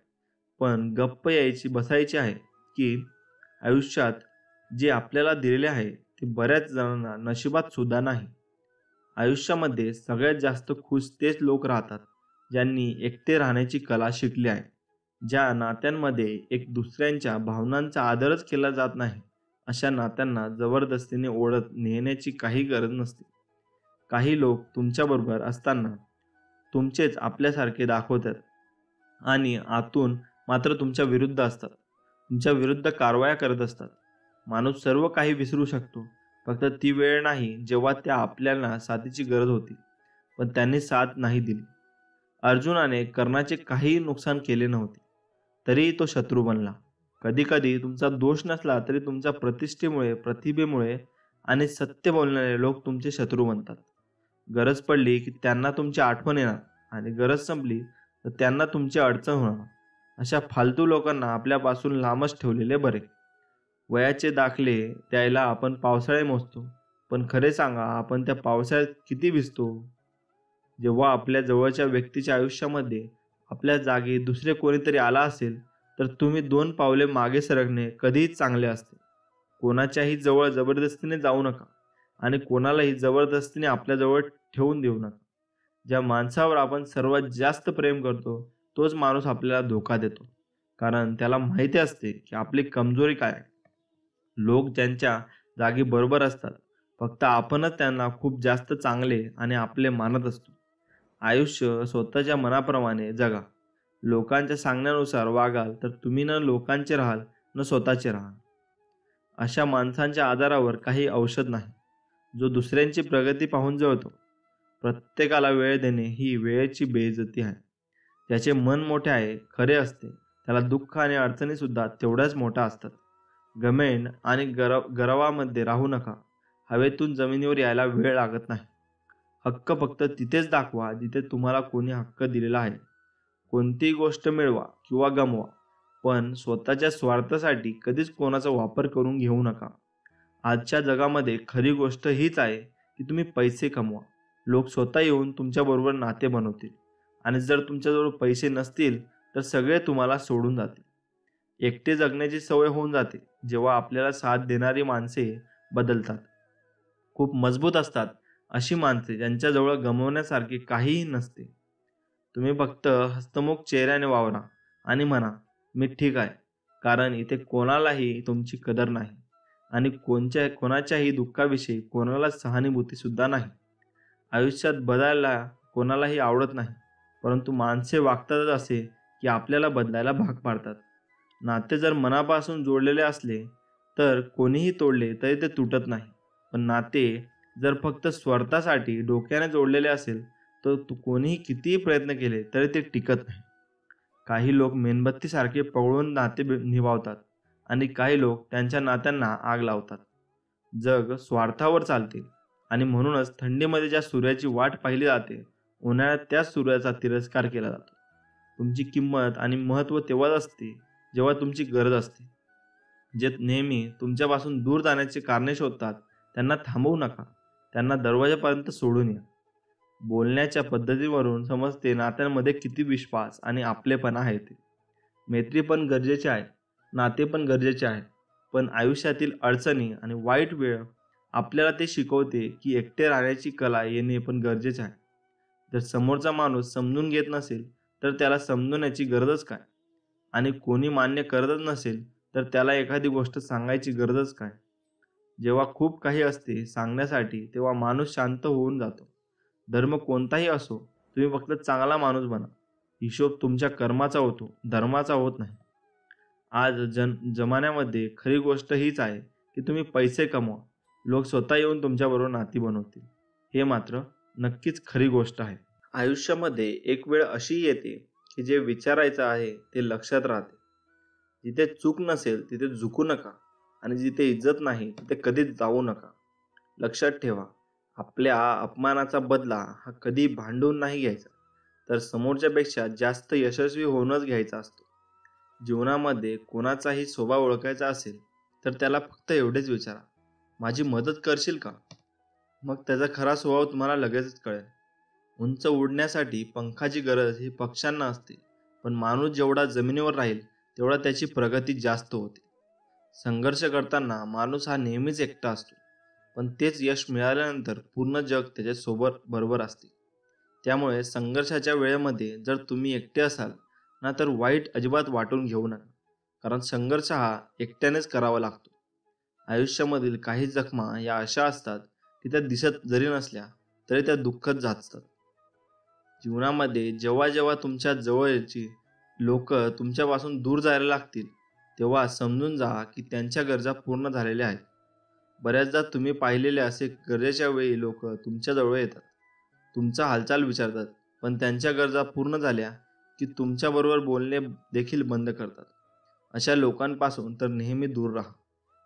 पण गप्प यायची बसायची आहे की आयुष्यात जे आपल्याला दिलेले आहे ते बऱ्याच जणांना नशिबात सुद्धा नाही. आयुष्यामध्ये सगळ्यात जास्त खुश तेच लोक राहतात ज्यांनी एकटे राहण्याची कला शिकली आहे. ज्या नात्यांमध्ये एक दुसऱ्यांच्या भावनांचा आदरच केला जात नाही अशा नात्यांना जबरदस्तीने ओढत नेण्याची काही गरज नसते. काही लोक तुमच्याबरोबर असताना तुमचेच आपल्यासारखे दाखवतात आणि आतून मात्र तुमच्या विरुद्ध असतात, तुमच्या विरुद्ध कारवाया करत असतात. माणूस सर्व काही विसरू शकतो, फक्त ती वेळ नाही जेव्हा त्या आपल्याला साथीची गरज होती पण त्यांनी साथ नाही दिली. अर्जुनाने कर्णाचे काहीही नुकसान केले नव्हते तरीही तो शत्रू बनला. कधी कधी तुमचा दोष नसला तरी तुमच्या प्रतिष्ठेमुळे, प्रतिभेमुळे आणि सत्य बोलणारे लोक तुमचे शत्रू बनतात. गरज पडली की त्यांना तुमची आठवण येणार आणि गरज संपली तर त्यांना तुमची अडचण होणार. अशा फालतू लोकांना आपल्यापासून लांबच ठेवलेले बरे. वयाचे दाखले द्यायला आपण पावसाळे मोजतो, पण खरे सांगा आपण त्या पावसाळ्यात किती भिजतो. जेव्हा आपल्या जवळच्या व्यक्तीच्या आयुष्यामध्ये आपल्या जागी दुसरे कोणीतरी आला असेल तर तुम्ही 2 पावले मागे सरकणे कधीही चांगले असते. कोणाच्याही जवळ जबरदस्तीने जाऊ नका आणि कोणालाही जबरदस्तीने आपल्याजवळ ठेवून देऊ नका. ज्या माणसावर आपण सर्वात जास्त प्रेम करतो तोच माणूस आपल्याला धोका देतो, कारण त्याला माहिती असते की आपली कमजोरी काय आहे. लोक ज्यांच्या जागी बरोबर असतात, फक्त आपणच त्यांना खूप जास्त चांगले आणि आपले मानत असतो. आयुष्य स्वतःच्या मनाप्रमाणे जगा. लोकांच्या सांगण्यानुसार वागाल तर तुम्ही न लोकांचे राहाल न स्वतःचे राहाल. अशा माणसांच्या आजारावर काही औषध नाही, जो दुसऱ्यांची प्रगती पाहून जळतो. प्रत्येकाला वेळ देणे ही वेळेची बेइज्जती आहे. ज्याचे मन मोठे आहे, खरे असते, त्याला दुःख आणि अडचणी सुद्धा तेवढ्याच मोठ्या असतात. घमेंड आणि गरवामध्ये राहू नका. हवेतून जमिनीवर यायला वेळ लागत नाही. हक्क फक्त तिथेच दाखवा जिथे तुम्हाला कोणी हक्क दिलेला आहे. कोणतीही गोष्ट मिळवा किंवा गमवा, पण स्वतःच्या स्वार्थासाठी कधीच कोणाचा वापर करून घेऊ नका. आजच्या जगामध्ये खरी गोष्ट हीच आहे की तुम्ही पैसे कमवा. लोक स्वतः येऊन तुमच्याबरोबर नाते बनवतील आणि जर तुमच्याजवळ पैसे नसतील तर सगळे तुम्हाला सोडून जातील. एकटे जगण्याची सवय होऊन जाते जेव्हा आपल्याला साथ देणारी माणसे बदलतात. खूप मजबूत असतात अशी माणसे ज्यांच्याजवळ गमवण्यासारखे काहीही नसते. तुम्ही फक्त हस्तमुख चेहऱ्याने वावरा आणि म्हणा मी ठीक आहे, कारण इथे कोणालाही तुमची कदर नाही आणि कोणाच्याही दुःखाविषयी कोणाला सहानुभूती सुद्धा नाही. आयुष्यात बदलायला कोणालाही आवडत नाही, परंतु माणसे वागतातच असे की आपल्याला बदलायला भाग पाडतात. नाते जर मनापासून जोडलेले असले तर कोणीही तोडले तरी ते तुटत नाही, पण नाते जर फक्त स्वार्थासाठी डोक्याने जोडलेले असेल तर कोणीही कितीही प्रयत्न केले तरी ते टिकत नाही. काही लोक मेणबत्तीसारखे पळवून नाते निभावतात आणि काही लोक त्यांच्या नात्यांना आग लावतात. जग स्वार्थावर चालते आणि म्हणूनच थंडीमध्ये ज्या सूर्याची वाट पाहिली जाते, उन्हाळ्यात त्याच सूर्याचा तिरस्कार केला जातो. तुमची किंमत आणि महत्त्व तेव्हाच असते जेव्हा तुमची गरज असते. जे नेहमी तुमच्यापासून दूर जाण्याचे कारणे शोधतात त्यांना थांबवू नका, त्यांना दरवाजापर्यंत सोडून या. बोलण्याच्या पद्धतीवरून समजते नात्यांमध्ये किती विश्वास आणि आपलेपणा आहे ते. मैत्री पण गरजेचे आहे, नाते पण गरजेचे आहे, पण आयुष्यातील अडचणी आणि वाईट वेळ आपल्याला ते शिकवते की एकटे राहण्याची कला येणे पण गरजेचे आहे. जर समोरचा माणूस समजून घेत नसेल तर त्याला समजवण्याची गरजच काय. आणि कोणी मान्य करतच नसेल तर त्याला एखादी गोष्ट सांगायची गरजच काय? जेव्हा खूप काही असते सांगण्यासाठी तेव्हा माणूस शांत होऊन जातो. धर्म कोणताही असो, तुम्ही फक्त चांगला माणूस बना. हिशोब तुमच्या कर्माचा होतो, धर्माचा होत नाही. आज जमान्यामध्ये खरी गोष्ट हीच आहे की तुम्ही पैसे कमवा. लोक स्वतः येऊन तुमच्याबरोबर नाती बनवतील. हे मात्र नक्कीच खरी गोष्ट आहे. आयुष्यामध्ये एक वेळ अशी येते की जे विचारायचं आहे ते लक्षात राहते. जिथे चूक नसेल तिथे झुकू नका आणि जिथे इज्जत नाही तिथे कधीच जाऊ नका. लक्षात ठेवा, आपल्या अपमानाचा बदला हा कधी भांडून नाही घ्यायचा, तर समोरच्यापेक्षा जास्त यशस्वी होऊनच घ्यायचा असतो. जीवनामध्ये कोणाचाही स्वभाव ओळखायचा असेल तर त्याला फक्त एवढेच विचारा, माझी मदत करशील का? मग त्याचा खरा स्वभाव तुम्हाला लगेचच कळेल. उंच उडण्यासाठी पंखाची गरज ही पक्ष्यांना असते, पण माणूस जेवढा जमिनीवर राहील तेवढा त्याची प्रगती जास्त होते. संघर्ष करताना माणूस हा नेहमीच एकटा असतो, पण तेच यश मिळाल्यानंतर पूर्ण जग त्याच्या सोबत बरोबर असते. त्यामुळे संघर्षाच्या वेळेमध्ये जर तुम्ही एकटे असाल ना तर वाईट अजिबात वाटून घेऊ नका, कारण संघर्ष हा एकट्यानेच करावा लागतो. आयुष्यामधील काही जखमा या अशा असतात की त्या दिसत जरी नसल्या तरी त्या दुःखच जाचतात. जीवनामध्ये जेव्हा जेव्हा तुमच्या जवळची लोक तुमच्यापासून दूर जायला लागतील तेव्हा समजून जा की त्यांच्या गरजा पूर्ण झालेल्या आहेत. बऱ्याचदा तुम्ही पाहिलेले असे गरजेच्या वेळी लोक तुमच्याजवळ येतात, तुमचा हालचाल विचारतात, पण त्यांच्या गरजा पूर्ण झाल्या की तुमच्याबरोबर बोलणे देखील बंद करतात. अशा लोकांपासून तर नेहमी दूर राहा,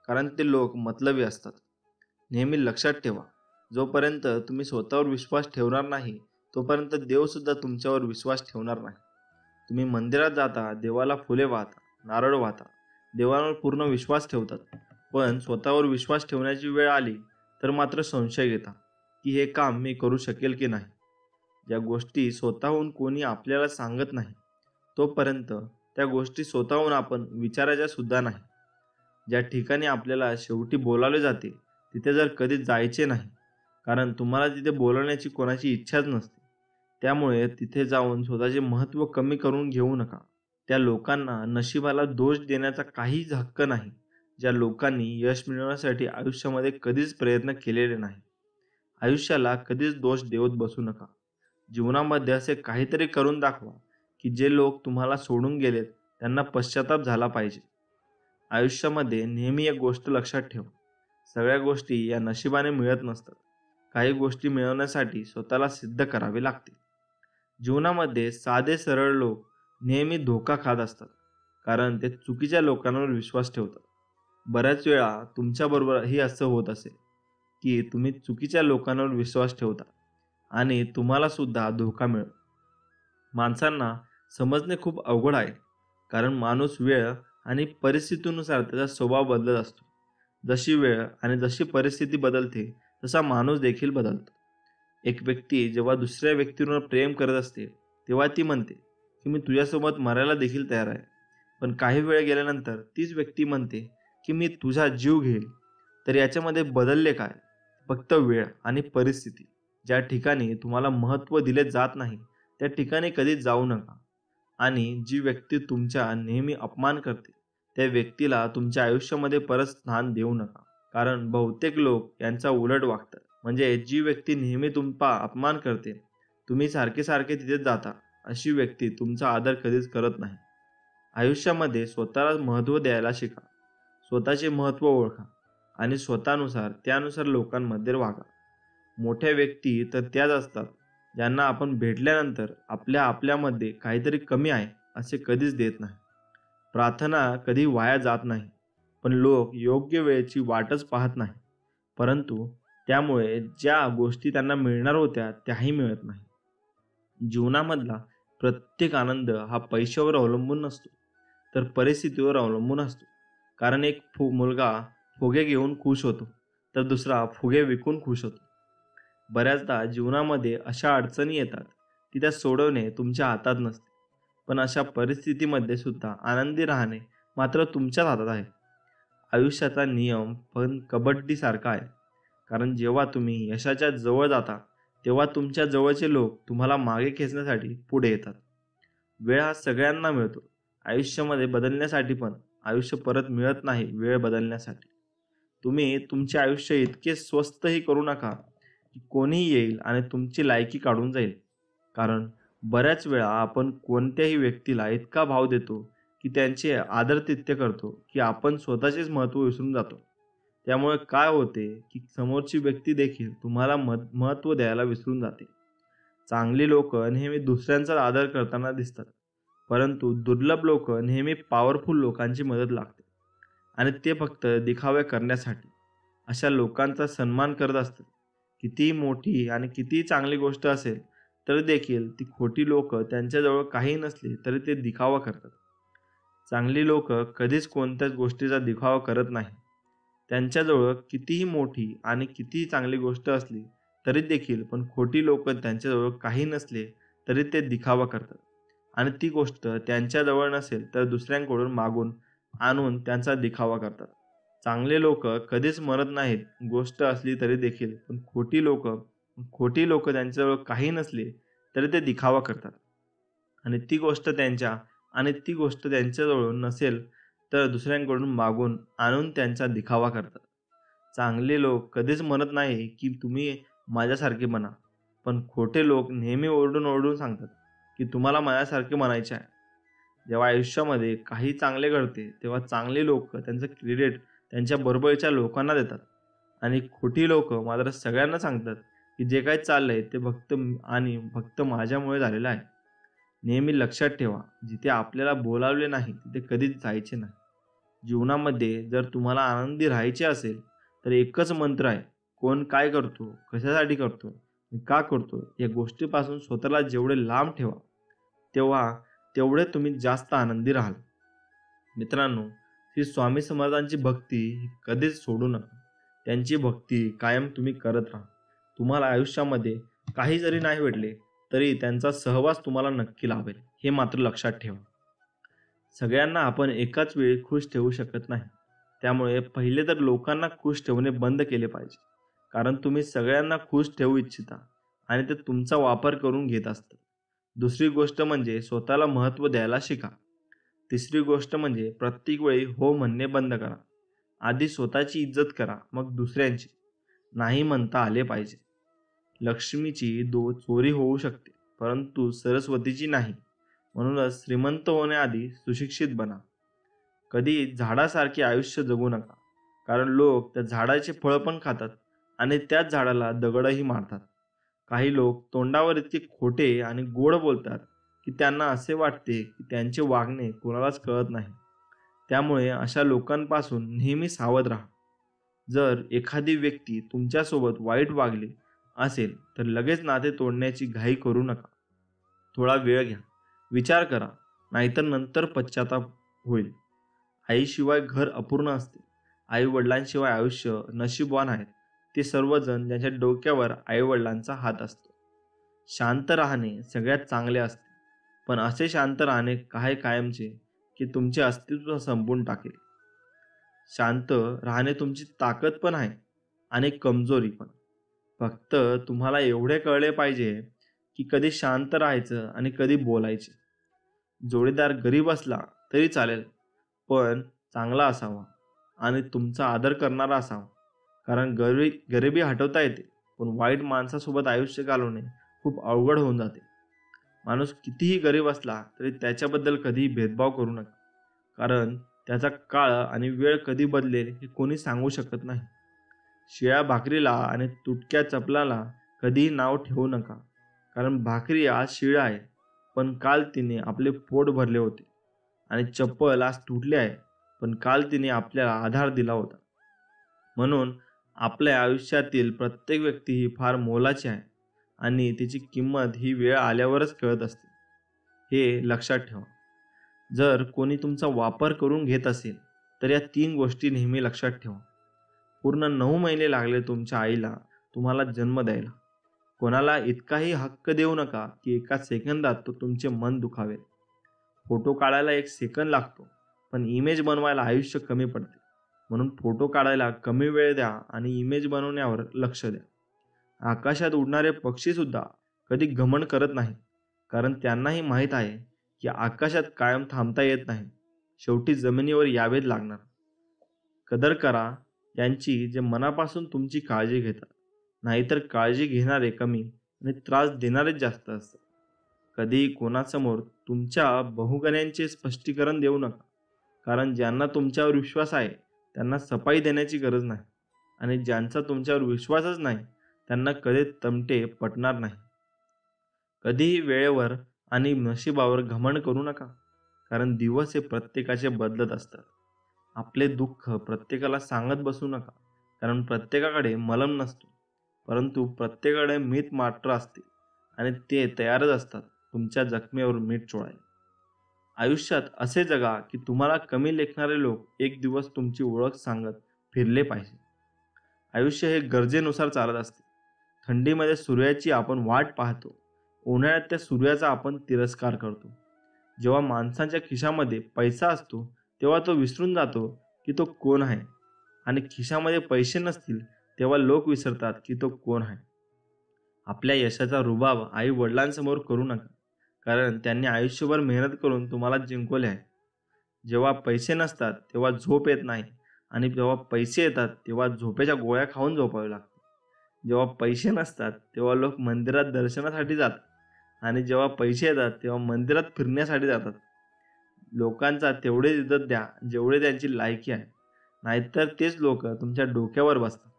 कारण ते लोक मतलबी असतात. नेहमी लक्षात ठेवा, जोपर्यंत तुम्ही स्वतःवर विश्वास ठेवणार नाही तोपर्यंत देवसुद्धा तुमच्यावर विश्वास ठेवणार नाही. तुम्ही मंदिरात जाता, देवाला फुले वाहता, नारळ वाहता, देवावर पूर्ण विश्वास ठेवतात, पण स्वतःवर विश्वास ठेवण्याची वेळ आली तर मात्र संशय घेता की हे काम मी करू शकेल की नाही. ज्या गोष्टी स्वतःहून कोणी आपल्याला सांगत नाही तोपर्यंत त्या गोष्टी स्वतःहून आपण विचारायच्या सुद्धा नाही. ज्या ठिकाणी आपल्याला शेवटी बोलावले जाते तिथे जर कधी जायचे नाही, कारण तुम्हाला तिथे बोलवण्याची कोणाची इच्छाच नसते. त्यामुळे तिथे जाऊन स्वतःचे महत्त्व कमी करून घेऊ नका. त्या लोकांना नशिबाला दोष देण्याचा काहीच हक्क नाही ज्या लोकांनी यश मिळवण्यासाठी आयुष्यामध्ये कधीच प्रयत्न केलेले नाही. आयुष्याला कधीच दोष देत बसू नका. जीवनामध्ये असे काहीतरी करून दाखवा की जे लोक तुम्हाला सोडून गेलेत त्यांना पश्चाताप झाला पाहिजे. आयुष्यामध्ये नेहमी एक गोष्ट लक्षात ठेव, सगळ्या गोष्टी या नशिबाने मिळत नसतात. काही गोष्टी मिळवण्यासाठी स्वतःला सिद्ध करावे लागते. जीवनामध्ये साधे सरळ लोक नेहमी धोका खात असतात, कारण ते चुकीच्या लोकांवर विश्वास ठेवतात. बऱ्याच वेळा तुमच्याबरोबरही असं होत असेल की तुम्ही चुकीच्या लोकांवर विश्वास ठेवता आणि तुम्हाला सुद्धा धोका मिळतो. माणसांना समजणे खूप अवघड आहे, कारण माणूस वेळ आणि परिस्थितीनुसार त्याचा स्वभाव बदलत असतो. जशी वेळ आणि जशी परिस्थिती बदलते तसा माणूस देखील बदलतो. एक व्यक्ती जेव्हा दुसऱ्या व्यक्तीवर प्रेम करत असते तेव्हा ती म्हणते की मी तुझ्यासोबत मरायला देखील तयार आहे, पण काही वेळ गेल्यानंतर तीच व्यक्ती म्हणते की मी तुझा जीव घेईल. तर याच्यामध्ये बदलले काय? फक्त वेळ आणि परिस्थिती. ज्या ठिकाणी तुम्हाला महत्त्व दिले जात नाही त्या ठिकाणी कधी जाऊ नका. आणि जी व्यक्ती तुमचा नेहमी अपमान करते त्या व्यक्तीला तुमच्या आयुष्यामध्ये परत स्थान देऊ नका, कारण बहुतेक लोक यांचा उलट वागतात. म्हणजे जी व्यक्ती नेहमी तुमचा अपमान करते, तुम्ही सारखे सारखे तिथे जाता, अशी व्यक्ती तुमचा आदर कधीच करत नाही. आयुष्यामध्ये स्वतःला महत्त्व द्यायला शिका. स्वतःचे महत्त्व ओळखा आणि स्वतःनुसार त्यानुसार लोकांमध्ये वागा. मोठ्या व्यक्ती तर त्याच असतात ज्यांना आपण भेटल्यानंतर आपल्यामध्ये काहीतरी कमी आहे असे कधीच देत नाही. प्रार्थना कधी वाया जात नाही, पण लोक योग्य वेळेची वाटच पाहत नाही, परंतु त्यामुळे ज्या गोष्टी त्यांना मिळणार होत्या त्याही मिळत नाही. जीवनामधला प्रत्येक आनंद हा पैशावर अवलंबून नसतो, तर परिस्थितीवर अवलंबून असतो. कारण एक मुलगा फुगे घेऊन खुश होतो, तर दुसरा फुगे विकून खुश होतो. बऱ्याचदा जीवनामध्ये अशा अडचणी येतात की त्या सोडवणे तुमच्या हातात नसते, पण अशा परिस्थितीमध्ये सुद्धा आनंदी राहणे मात्र तुमच्याच हातात आहे. आयुष्याचा नियम पण कबड्डीसारखा आहे, कारण जेव्हा तुम्ही यशाच्या जवळ जाता तेव्हा तुमच्या जवळचे लोक तुम्हाला मागे खेचण्यासाठी पुढे येतात. वेळ हा सगळ्यांना मिळतो आयुष्यामध्ये बदलण्यासाठी पण आयुष्य परत मिळत नाही वेळ बदलण्यासाठी. तुम्ही तुमचे आयुष्य इतके स्वस्तही करू नका की कोणीही येईल आणि तुमची लायकी काढून जाईल. कारण बऱ्याच वेळा आपण कोणत्याही व्यक्तीला इतका भाव देतो की त्यांचे आदरातिथ्य करतो की आपण स्वतःचेच महत्त्व विसरून जातो. त्यामुळे काय होते की समोरची व्यक्ती देखील तुम्हाला महत्त्व द्यायला विसरून जाते. चांगली लोक नेहमी दुसऱ्यांचा आदर करताना दिसतात, परंतु दुर्लभ लोक नेहमी पॉवरफुल लोकांची मदत लागते आणि ते फक्त दिखावे करण्यासाठी. अशा लोकांचा सन्मान करत असतात. कितीही मोठी आणि कितीही चांगली गोष्ट असेल तरी देखील ती खोटी लोक त्यांच्याजवळ काही नसले तरी ते दिखावा करतात. चांगली लोक कधीच कोणत्याच गोष्टीचा दिखावा करत नाही. त्यांच्याजवळ कितीही मोठी आणि कितीही चांगली गोष्ट असली तरी देखील पण खोटी लोक त्यांच्याजवळ काही नसले तरी ते दिखावा करतात आणि ती गोष्ट त्यांच्याजवळ नसेल तर दुसऱ्यांकडून मागून आणून त्यांचा दिखावा करतात. चांगले लोक कधीच मरत नाहीत गोष्ट असली तरी देखील, पण खोटी लोक त्यांच्याजवळ काही नसले तरी ते दिखावा करतात आणि ती गोष्ट त्यांच्याजवळ नसेल तर दुसऱ्यांकडून मागून आणून त्यांचा दिखावा करतात. चांगले लोक कधीच म्हणत नाही की तुम्ही माझ्यासारखे बना, पण खोटे लोक नेहमी ओरडून ओरडून सांगतात की तुम्हाला माझ्यासारखे बनायचे आहे. जेव्हा आयुष्यामध्ये काही चांगले घडते तेव्हा चांगले लोक त्यांचं क्रेडिट त्यांच्या बरोबरच्या लोकांना देतात आणि खोटी लोक मात्र सगळ्यांना सांगतात की जे काही चाललंय ते फक्त माझ्यामुळे झालेलं आहे. नेहमी लक्षात ठेवा, जिथे आपल्याला बोलावले नाही तिथे कधीच जायचे नाही. जीवनामध्ये जर तुम्हाला आनंदी राहायचे असेल तर एकच मंत्र आहे: कोण काय करतो, कशासाठी करतो आणि का करतो या गोष्टीपासून स्वतःला जेवढे लांब ठेवा तेव्हा तेवढे तुम्ही जास्त आनंदी राहाल. मित्रांनो, श्री स्वामी समर्थांची भक्ती ही कधीच सोडू नका. त्यांची भक्ती कायम तुम्ही करत राहा. तुम्हाला आयुष्यामध्ये काही जरी नाही भेटले तरी त्यांचा सहवास तुम्हाला नक्की लाभेल, हे मात्र लक्षात ठेवा. सगळ्यांना आपण एकाच वेळी खुश ठेवू शकत नाही. त्यामुळे पहिले तर लोकांना खुश ठेवणे बंद केले पाहिजे. कारण तुम्ही सगळ्यांना खुश ठेवू इच्छिता आणि ते तुमचा वापर करून घेत असतात. दुसरी गोष्ट म्हणजे स्वतःला महत्त्व द्यायला शिका. तिसरी गोष्ट म्हणजे प्रत्येक वेळी हो म्हणणे बंद करा. आधी स्वतःची इज्जत करा, मग दुसऱ्यांची. नाही म्हणता आले पाहिजे. लक्ष्मीची चोरी होऊ शकते, परंतु सरस्वतीची नाही. म्हणूनच श्रीमंत होण्याआधी सुशिक्षित बना. कधी झाडासारखे आयुष्य जगू नका, कारण लोक त्या झाडाचे फळ पण खातात आणि त्याच झाडाला दगडही मारतात. काही लोक तोंडावर इतके खोटे आणि गोड बोलतात की त्यांना असे वाटते की त्यांचे वागणे कोणालाच कळत नाही. त्यामुळे अशा लोकांपासून नेहमी सावध राहा. जर एखादी व्यक्ती तुमच्यासोबत वाईट वागली असेल तर लगेच नाते तोडण्याची घाई करू नका. थोडा वेळ घ्या, विचार करा, नाहीतर नंतर पश्चाताप होईल. आईशिवाय घर अपूर्ण असते. आई वडिलांशिवाय आयुष्य नशीबवान आहेत ते सर्वजण ज्यांच्या डोक्यावर आई वडिलांचा हात असतो. शांत राहणे सगळ्यात चांगले असते, पण असे शांत राहणे कायमचे की तुमचे अस्तित्व संपवून टाकेल. शांत राहणे तुमची ताकद पण आहे आणि कमजोरी पण. फक्त तुम्हाला एवढे कळले पाहिजे की कधी शांत राहायचं आणि कधी बोलायचे. जोडीदार गरीब असला तरी चालेल, पण चांगला असावा आणि तुमचा आदर करणारा असावा. कारण गरिबी हटवता येते, पण वाईट माणसासोबत आयुष्य घालवणे खूप अवघड होऊन जाते. माणूस कितीही गरीब असला तरी त्याच्याबद्दल कधीही भेदभाव करू नका, कारण त्याचा काळ आणि वेळ कधी बदलेल हे कोणी सांगू शकत नाही. शिळ्या भाकरीला आणि तुटक्या चपलाला कधीही नाव ठेवू नका, कारण भाकरी आज शिळा आहे, पण काल तिने आपले पोट भरले होते आणि चप्पल आज तुटली आहे, पण काल तिने आपल्याला आधार दिला होता. म्हणून आपल्या आयुष्यातील प्रत्येक व्यक्ती ही फार मोलाची आहे आणि तिची किंमत ही वेळ आल्यावरच कळत असते, हे लक्षात ठेवा. जर कोणी तुमचा वापर करून घेत असेल तर या 3 गोष्टी नेहमी लक्षात ठेवा. पूर्ण 9 महिने लागले तुमच्या आईला तुम्हाला जन्म द्यायला. कोणाला इतकाही हक्क देऊ नका की एका सेकंदात तो तुमचे मन दुखावेल. फोटो काढायला 1 सेकंद लागतो, पण इमेज बनवायला आयुष्य कमी पडते. म्हणून फोटो काढायला कमी वेळ द्या आणि इमेज बनवण्यावर लक्ष द्या. आकाशात उडणारे पक्षी सुद्धा कधी घमंड करत नाहीत, कारण त्यांनाही माहीत आहे की आकाशात कायम थांबता येत नाही. शेवटी जमिनीवर यावेच लागणार. कदर करा यांची जे मनापासून तुमची काळजी घेतात. नाहीतर काळजी घेणारे कमी आणि त्रास देणारेच जास्त असतात. कधीही कोणासमोर तुमच्या बहुगण्यांचे स्पष्टीकरण देऊ नका. कारण ज्यांना तुमच्यावर विश्वास आहे त्यांना सफाई देण्याची गरज नाही. आणि ज्यांचा तुमच्यावर विश्वासच नाही त्यांना कधी तमटे पटणार नाही. कधीही वेळेवर आणि नशिबावर घमंड करू नका. कारण दिवस हे प्रत्येकाचे बदलत असतात. आपले दुःख प्रत्येकाला सांगत बसू नका. कारण प्रत्येकाकडे मलम नसतो. परंतु प्रत्येकाकडे मीठ मात्र असते आणि ते तयारच असतात तुमच्या जखमेवर मीठ चोळायला. आयुष्यात असे जगा की तुम्हाला कमी लेखणारे लोक एक दिवस तुमची ओळख सांगत फिरले पाहिजे. आयुष्य हे गरजेनुसार चालत असते. थंडीमध्ये सूर्याची आपण वाट पाहतो. उन्हाळ्यात त्या सूर्याचा आपण तिरस्कार करतो. जेव्हा माणसाच्या खिशामध्ये पैसा असतो तेव्हा तो विसरून जातो की तो कोण आहे. आणि खिशामध्ये पैसे नसतील तेव्हा लोक विसरतात की तो कोण आहे. आपल्या यशाचा रुबाब आई वडिलांसमोर करू नका. कारण त्यांनी आयुष्यभर मेहनत करून तुम्हाला जिंकवले आहे. जेव्हा पैसे नसतात तेव्हा झोप येत नाही. आणि जेव्हा पैसे येतात तेव्हा झोपेच्या गोळ्या खाऊन झोपावे लागते. जेव्हा पैसे नसतात तेव्हा लोक मंदिरात दर्शनासाठी जातात. आणि जेव्हा पैसे येतात तेव्हा मंदिरात फिरण्यासाठी जातात. लोकांचा तेवढे इज्जत द्या जेवढे त्यांची लायकी आहे. नाहीतर तेच लोक तुमच्या डोक्यावर बसतात.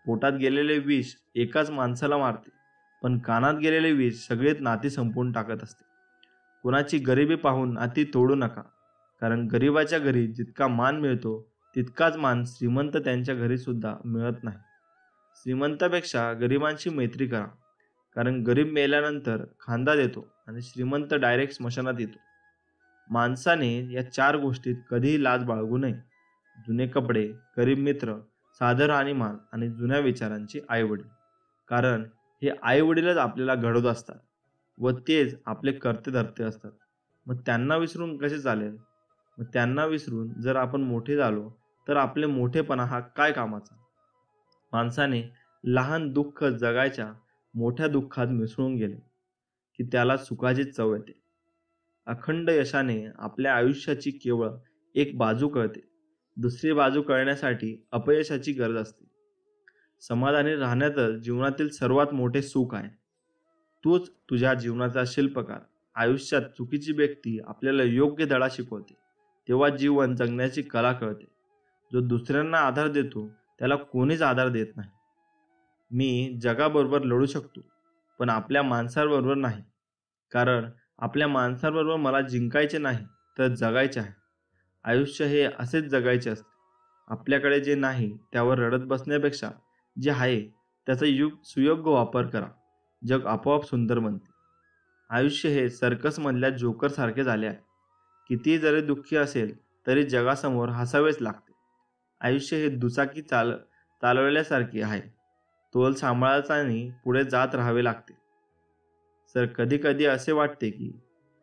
पोटात गेलेले विष एकाच माणसाला मारते. पण कानात गेलेले विष सगळेच नाती संपवून टाकत असते. कुणाची गरिबी पाहून नाती तोडू नका. कारण गरिबाच्या घरी जितका मान मिळतो तितकाच मान श्रीमंत त्यांच्या घरी सुद्धा मिळत नाही. श्रीमंतापेक्षा गरिबांशी मैत्री करा. कारण गरीब मेल्यानंतर खांदा देतो आणि श्रीमंत डायरेक्ट स्मशानात येतो. माणसाने या 4 गोष्टीत कधीही लाज बाळगू नये. जुने कपडे, गरीब मित्र, साधं राहणीमान आणि जुन्या विचारांचे आईवडील. कारण हे आईवडीलच आपल्याला घडवत असतात व तेच आपले कर्ते धर्ते असतात. मग त्यांना विसरून कसे चालेल? मग त्यांना विसरून जर आपण मोठे झालो तर आपले मोठेपणा हा काय कामाचा? माणसाने लहान दुःख जगायच्या मोठ्या दुःखात मिसळून गेले की त्याला सुखाची चव येते. अखंड यशाने आपल्या आयुष्याची केवळ एक बाजू कळते. दुसरी बाजू कळण्यासाठी अपयशाची गरज असते. समाधानी राहण्यातच जीवनातील सर्वात मोठे सुख आहे. तूच तुझ्या जीवनाचा शिल्पकार. आयुष्यात चुकीची व्यक्ती आपल्याला योग्य धडा शिकवते. तेव्हा जीवन जगण्याची कला कळते. जो दुसऱ्यांना आधार देतो त्याला कोणीच आधार देत नाही. मी जगाबरोबर लढू शकतो पण आपल्या माणसाबरोबर नाही. कारण आपल्या माणसाबरोबर मला जिंकायचे नाही तर जगायचे आहे. आयुष्य हे असेच जगायचे असते. आपल्याकडे जे नाही त्यावर रडत बसण्यापेक्षा जे आहे त्याचा सुयोग्य वापर करा. जग आपोआप सुंदर बनते. आयुष्य हे सर्कसमधल्या जोकर सारखे झाले आहे. कितीही जरी दुःखी असेल तरी जगासमोर हसावेच लागते. आयुष्य हे दुचाकी चालवल्यासारखे आहे. तोल सांभाळायचा आणि पुढे जात राहावे लागते. सर कधी कधी असे वाटते की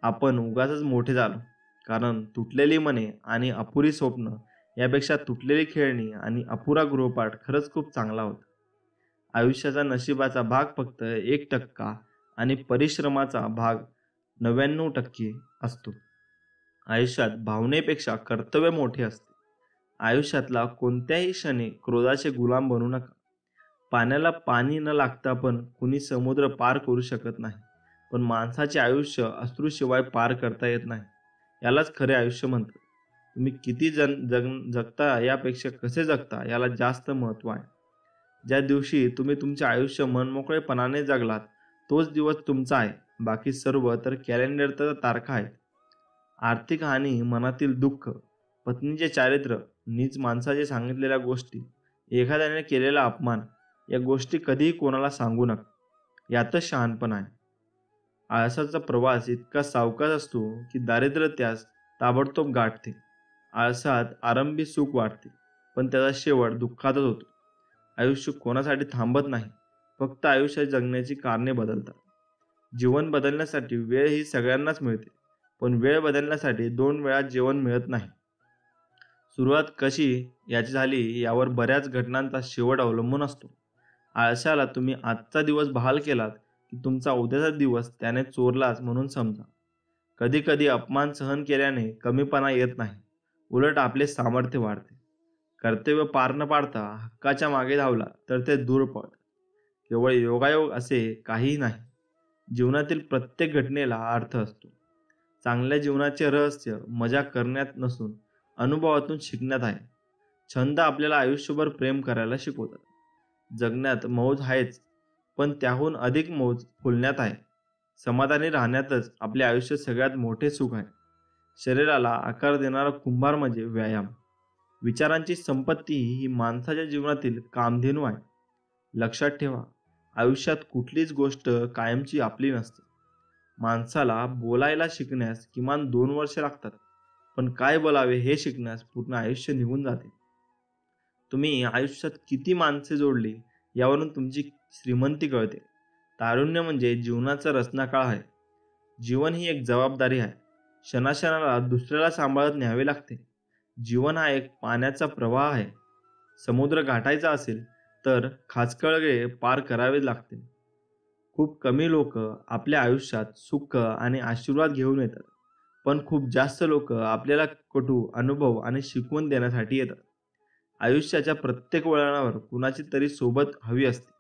आपण उगाचच मोठे झालो. कारण तुटलेली मने आणि अपुरी स्वप्न यापेक्षा तुटलेली खेळणी आणि अपुरा गृहपाठ खरंच खूप चांगला होता. आयुष्याचा नशिबाचा भाग फक्त 1% आणि परिश्रमाचा भाग 99% असतो. आयुष्यात भावनेपेक्षा कर्तव्य मोठे असते. आयुष्यातला कोणत्याही क्षणी क्रोधाचे गुलाम बनू नका. पाण्याला पाणी न लागता पण कुणी समुद्र पार करू शकत नाही. पण माणसाचे आयुष्य अश्रूशिवाय पार करता येत नाही. यालाच खरे आयुष्य म्हणतात. तुम्ही किती जगता यापेक्षा कसे जगता याला जास्त महत्त्व आहे. ज्या दिवशी तुम्ही तुमचे आयुष्य मनमोकळेपणाने जगलात तोच दिवस तुमचा आहे. बाकी सर्व तर कॅलेंडरच्या तारखा आहेत. आर्थिक हानी, मनातील दुःख, पत्नीचे चारित्र्य, नीच माणसाचे सांगितलेल्या गोष्टी, एखाद्याने केलेला अपमान या गोष्टी कधीही कोणाला सांगू नका. यातच शहाणपण आहे. आळसाचा प्रवास इतका सावकाश असतो की दारिद्र्य त्यास ताबडतोब गाठते. आळसात आरंभी सुख वाटते पण त्याचा शेवट दुःखातच होतो. आयुष्य कोणासाठी थांबत नाही. फक्त आयुष्य जगण्याची कारणे बदलतात. जीवन बदलण्यासाठी वेळ ही सगळ्यांनाच मिळते. पण वेळ बदलण्यासाठी 2 वेळा जेवण मिळत नाही. सुरुवात कशी याची झाली यावर बऱ्याच घटनांचा शेवट अवलंबून असतो. आळशाला तुम्ही आजचा दिवस बहाल केलात की तुमचा उद्याचा दिवस त्याने चोरलाच म्हणून समजा. कधी कधी अपमान सहन केल्याने कमीपणा येत नाही, उलट आपले सामर्थ्य वाढते. कर्तव्य पार न पाडता हक्काच्या मागे धावला तर ते दूर पळते. केवळ योगायोग असे काहीही नाही. जीवनातील प्रत्येक घटनेला अर्थ असतो. चांगल्या जीवनाचे रहस्य मजा करण्यात नसून अनुभवातून शिकण्यात आहे. छंद आपल्याला आयुष्यभर प्रेम करायला शिकवतात. जगण्यात मौज आहेच, पण त्याहून अधिक मौज फुलण्यात आहे. समाधानी राहण्यातच आपले आयुष्य सगळ्यात मोठे सुख आहे. शरीराला आकार देणारा कुंभार म्हणजे व्यायाम. विचारांची संपत्ती ही माणसाच्या जीवनातील कामधेनू आहे. लक्षात ठेवा, आयुष्यात कुठलीच गोष्ट कायमची आपली नसते. माणसाला बोलायला शिकण्यास किमान 2 वर्ष लागतात, पण काय बोलावे हे शिकण्यास पूर्ण आयुष्य निघून जाते. तुम्ही आयुष्यात किती माणसे जोडली यावरून तुमची श्रीमंती कळते. तारुण्य म्हणजे जीवनाचा रचनाकाळ आहे. जीवन ही एक जबाबदारी आहे. क्षणाक्षणाला दुसऱ्याला सांभाळत न्यावे लागते. जीवन हा एक पाण्याचा प्रवाह आहे. समुद्र गाठायचा असेल तर खाचखळगे पार करावे लागते. खूप कमी लोक आपल्या आयुष्यात सुख आणि आशीर्वाद घेऊन येतात, पण खूप जास्त लोक आपल्याला कटू अनुभव आणि शिकवण देण्यासाठी येतात. आयुष्याच्या प्रत्येक वळणावर कुणाची तरी सोबत हवी असते,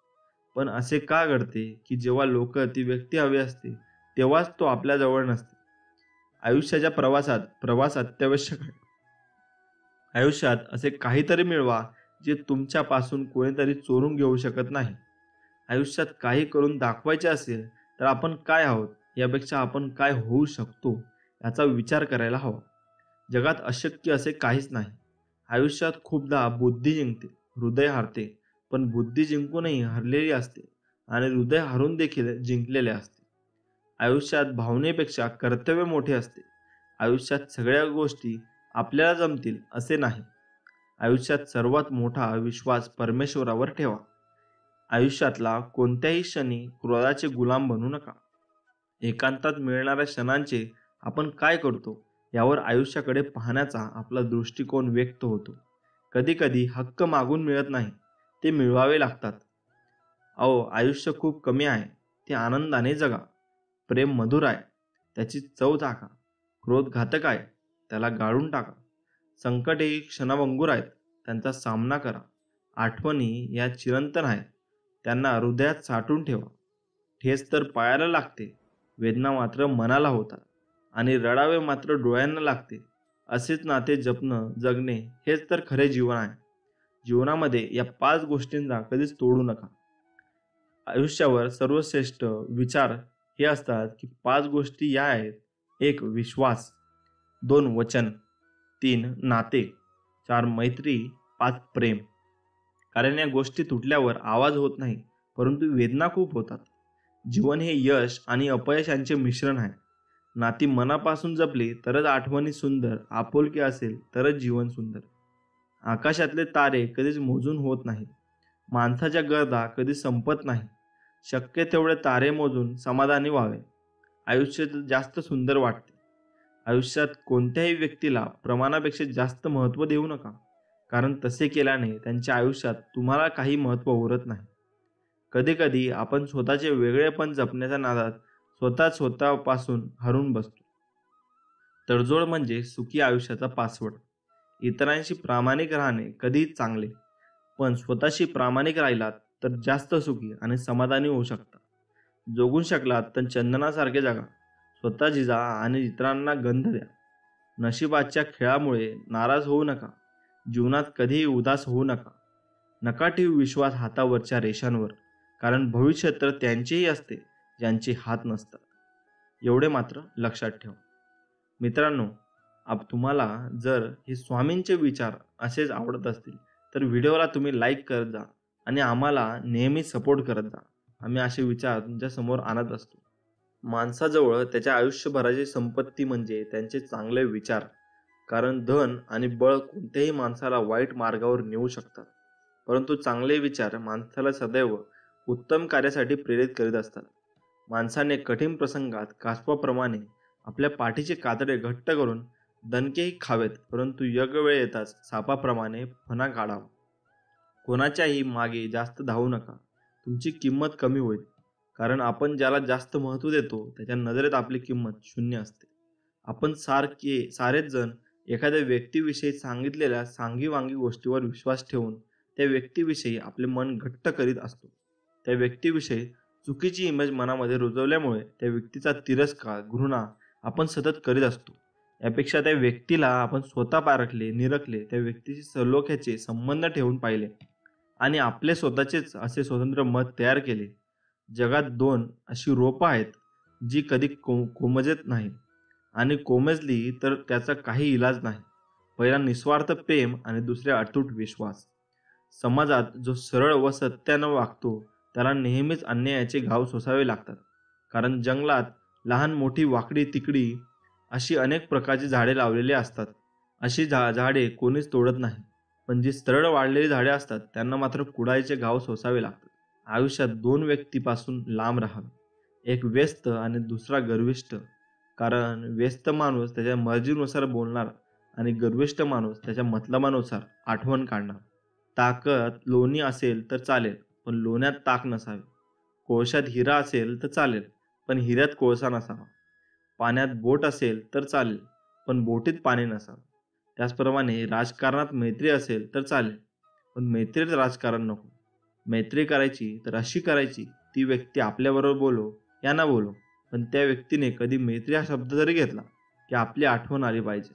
पण असे का घडते की जेव्हा लोक ती व्यक्ती हवी असते तेव्हाच तो आपल्या जवळ नसते. आयुष्याच्या प्रवासात प्रवास अत्यावश्यक आहे. आयुष्यात असे काहीतरी मिळवा जे तुमच्यापासून कोणीतरी चोरून घेऊ शकत नाही. आयुष्यात काही करून दाखवायचे असेल तर आपण काय आहोत यापेक्षा आपण काय होऊ शकतो याचा विचार करायला हवा. जगात अशक्य असे काहीच नाही. आयुष्यात खूपदा बुद्धी जिंकते, हृदय हारते, पण बुद्धी जिंकूनही हरलेली असते आणि हृदय हरून देखील जिंकलेले असते. आयुष्यात भावनेपेक्षा कर्तव्य मोठे असते. आयुष्यात सगळ्या गोष्टी आपल्याला जमतील असे नाही. आयुष्यात सर्वात मोठा विश्वास परमेश्वरावर ठेवा. आयुष्यातला कोणत्याही क्षणी क्रोधाचे गुलाम बनू नका. एकांतात मिळणाऱ्या क्षणांचे आपण काय करतो यावर आयुष्याकडे पाहण्याचा आपला दृष्टिकोन व्यक्त होतो. कधी कधी हक्क मागून मिळत नाही, ते मिळवावे लागतात. अहो, आयुष्य खूप कमी आहे, ते आनंदाने जगा. प्रेम मधुर आहे, त्याची चव चाखा. क्रोध घातक आहे, त्याला गाळून टाका. संकट ही क्षणभंगुर आहेत, त्यांचा सामना करा. आठवणी या चिरंतन आहेत, त्यांना हृदयात साठवून ठेवा. ठेच तर पायाला लागते, वेदना मात्र मनाला होतात आणि रडावे मात्र डोळ्यांना लागते. असेच नाते जपणं जगणे हेच तर खरे जीवन आहे. जीवनामध्ये या 5 गोष्टींना कधीच तोडू नका. आयुष्यावर सर्वश्रेष्ठ विचार हे असतात की 5 गोष्टी या आहेत: 1 विश्वास, 2 वचन, 3 नाते, 4 मैत्री, 5 प्रेम. कारण या गोष्टी तुटल्यावर आवाज होत नाही, परंतु वेदना खूप होतात. जीवन हे यश आणि अपयश यांचे मिश्रण आहे. नाती मनापासून जपली तरच आठवणी सुंदर, आपुलकी असेल तरच जीवन सुंदर. आकाशातले तारे कधीच मोजून होत नाहीत. माणसाच्या गरजा कधी संपत नाही. शक्य तेवढे तारे मोजून समाधानी व्हावे. आयुष्य जास्त सुंदर वाटते. आयुष्यात कोणत्याही व्यक्तीला प्रमाणापेक्षा जास्त महत्त्व देऊ नका, कारण तसे केल्याने त्यांच्या आयुष्यात तुम्हाला काही महत्त्व उरत नाही. कधी कधी आपण स्वतःचे वेगळेपण जपण्याच्या नादात स्वतःपासून हरून बसतो. तडजोड म्हणजे सुखी आयुष्याचा पासवर्ड. इतरांशी प्रामाणिक राहणे कधीही चांगले, पण स्वतःशी प्रामाणिक राहिलात तर जास्त सुखी आणि समाधानी होऊ शकता. जगू शकलात तर चंदनासारखे जगा. स्वतः जिजा आणि इतरांना गंध द्या. नशिबाच्या खेळामुळे नाराज होऊ नका. जीवनात कधीही उदास होऊ नका. नका ठेवू विश्वास हातावरच्या रेषांवर, कारण भविष्य तर त्यांचेही असते ज्यांचे हात नसतात. एवढे मात्र लक्षात ठेवा. मित्रांनो, तुम्हाला जर हे स्वामींचे विचार असेच आवडत असतील तर व्हिडिओला तुम्ही लाईक करत जा आणि आम्हाला नेहमी सपोर्ट करत जा. आम्ही असे विचार तुमच्या समोर आणत असतो. माणसाजवळ त्याच्या आयुष्यभराची संपत्ती म्हणजे त्यांचे चांगले विचार. कारण धन आणि बळ कोणत्याही माणसाला वाईट मार्गावर नेऊ शकतात, परंतु चांगले विचार माणसाला सदैव उत्तम कार्यासाठी प्रेरित करीत असतात. माणसाने कठीण प्रसंगात कासवाप्रमाणे आपल्या पाठीचे कातडे घट्ट करून दणकेही खावेत, परंतु योग्य वेळ येताच सापाप्रमाणे फणा काढावा. कोणाच्याही मागे जास्त धावू नका. तुमची किंमत कमी होईल, कारण आपण ज्याला जास्त महत्त्व देतो त्याच्या नजरेत आपली किंमत शून्य असते. आपण सारेच जण एखाद्या व्यक्तीविषयी सांगितलेल्या सांगीवांगी गोष्टीवर विश्वास ठेवून त्या व्यक्तीविषयी आपले मन घट्ट करीत असतो. त्या व्यक्तीविषयी चुकीची इमेज मनामध्ये रुजवल्यामुळे त्या व्यक्तीचा तिरस्कार, घृणा आपण सतत करीत असतो. यापेक्षा त्या व्यक्तीला आपण स्वतः पारखले, निरखले, त्या व्यक्तीशी सलोख्याचे संबंध ठेवून पाहिले आणि आपले स्वतःचेच असे स्वतंत्र मत तयार केले. जगात दोन अशी रोपं आहेत जी कधी कोमजत नाही आणि कोमेजली तर त्याचा काही इलाज नाही. पहिला निस्वार्थ प्रेम आणि दुसरे अतूट विश्वास. समाजात जो सरळ व सत्यानं वागतो त्याला नेहमीच अन्यायाचे घाव सोसावे लागतात. कारण जंगलात लहान मोठी वाकडी तिकडी अशी अनेक प्रकारची झाडे लावलेली असतात. अशी झाडे कोणीच तोडत नाही, पण जी सरळ वाढलेली झाडे असतात त्यांना मात्र कुडायचे घाव सोसावे लागतात. आयुष्यात दोन व्यक्तीपासून लांब राहावे, एक व्यस्त आणि दुसरा गर्विष्ठ. कारण व्यस्त माणूस त्याच्या मर्जीनुसार बोलणार आणि गर्विष्ठ माणूस त्याच्या मतलबानुसार आठवण काढणार. ताकद लोणी असेल तर चालेल, पण लोण्यात ताक नसावे. कोळशात हिरा असेल तर चालेल, पण हिऱ्यात कोळसा नसावा. पाण्यात बोट असेल तर चालेल, पण बोटीत पाणी नसावं. त्याचप्रमाणे राजकारणात मैत्री असेल तर चालेल, पण मैत्रीत राजकारण नको. मैत्री करायची तर अशी करायची, ती व्यक्ती आपल्याबरोबर बोलो या ना बोलो, पण त्या व्यक्तीने कधी मैत्री हा शब्द जरी घेतला की आपली आठवण आली पाहिजे.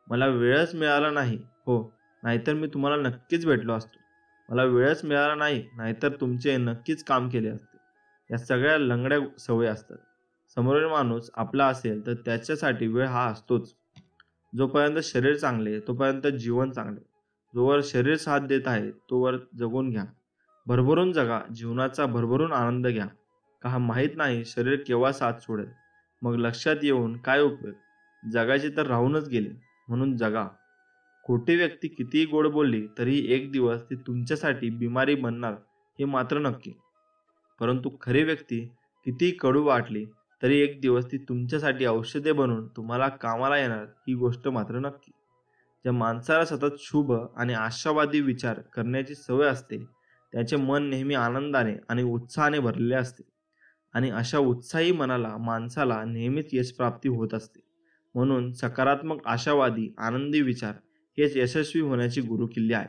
मला वेळच मिळाला नाही, हो, नाहीतर मी तुम्हाला नक्कीच भेटलो असतो. मला वेळच मिळाला नाही, नाहीतर तुमचे नक्कीच काम केले असते. या सगळ्या लंगड्या सवयी असतात. समोरील माणूस आपला असेल तर त्याच्यासाठी वेळ हा असतोच. जोपर्यंत शरीर चांगले तोपर्यंत जीवन चांगले. जोवर शरीर साथ देत आहे तोवर जगून घ्या. भरभरून जगा, जीवनाचा भरभरून आनंद घ्या. का माहीत नाही शरीर केव्हा साथ सोडेल. मग लक्षात येऊन काय उपयोग, जगायचे तर राहूनच गेले, म्हणून जगा. खोटी व्यक्ती कितीही गोड बोलली तरी एक दिवस ती तुमच्यासाठी बिमारी बनणार हे मात्र नक्की. परंतु खरी व्यक्ती कितीही कडू वाटली तरी एक दिवस ती तुमच्यासाठी औषधे बनून तुम्हाला कामाला येणार ही गोष्ट मात्र नक्की. ज्या माणसाला सतत शुभ आणि आशावादी विचार करण्याची सवय असते त्याचे मन नेहमी आनंदाने आणि उत्साहाने भरलेले असते आणि अशा उत्साही मनाला माणसाला नेहमीच यशप्राप्ती होत असते. म्हणून सकारात्मक, आशावादी, आनंदी विचार हेच यशस्वी होण्याची गुरुकिल्ली आहे.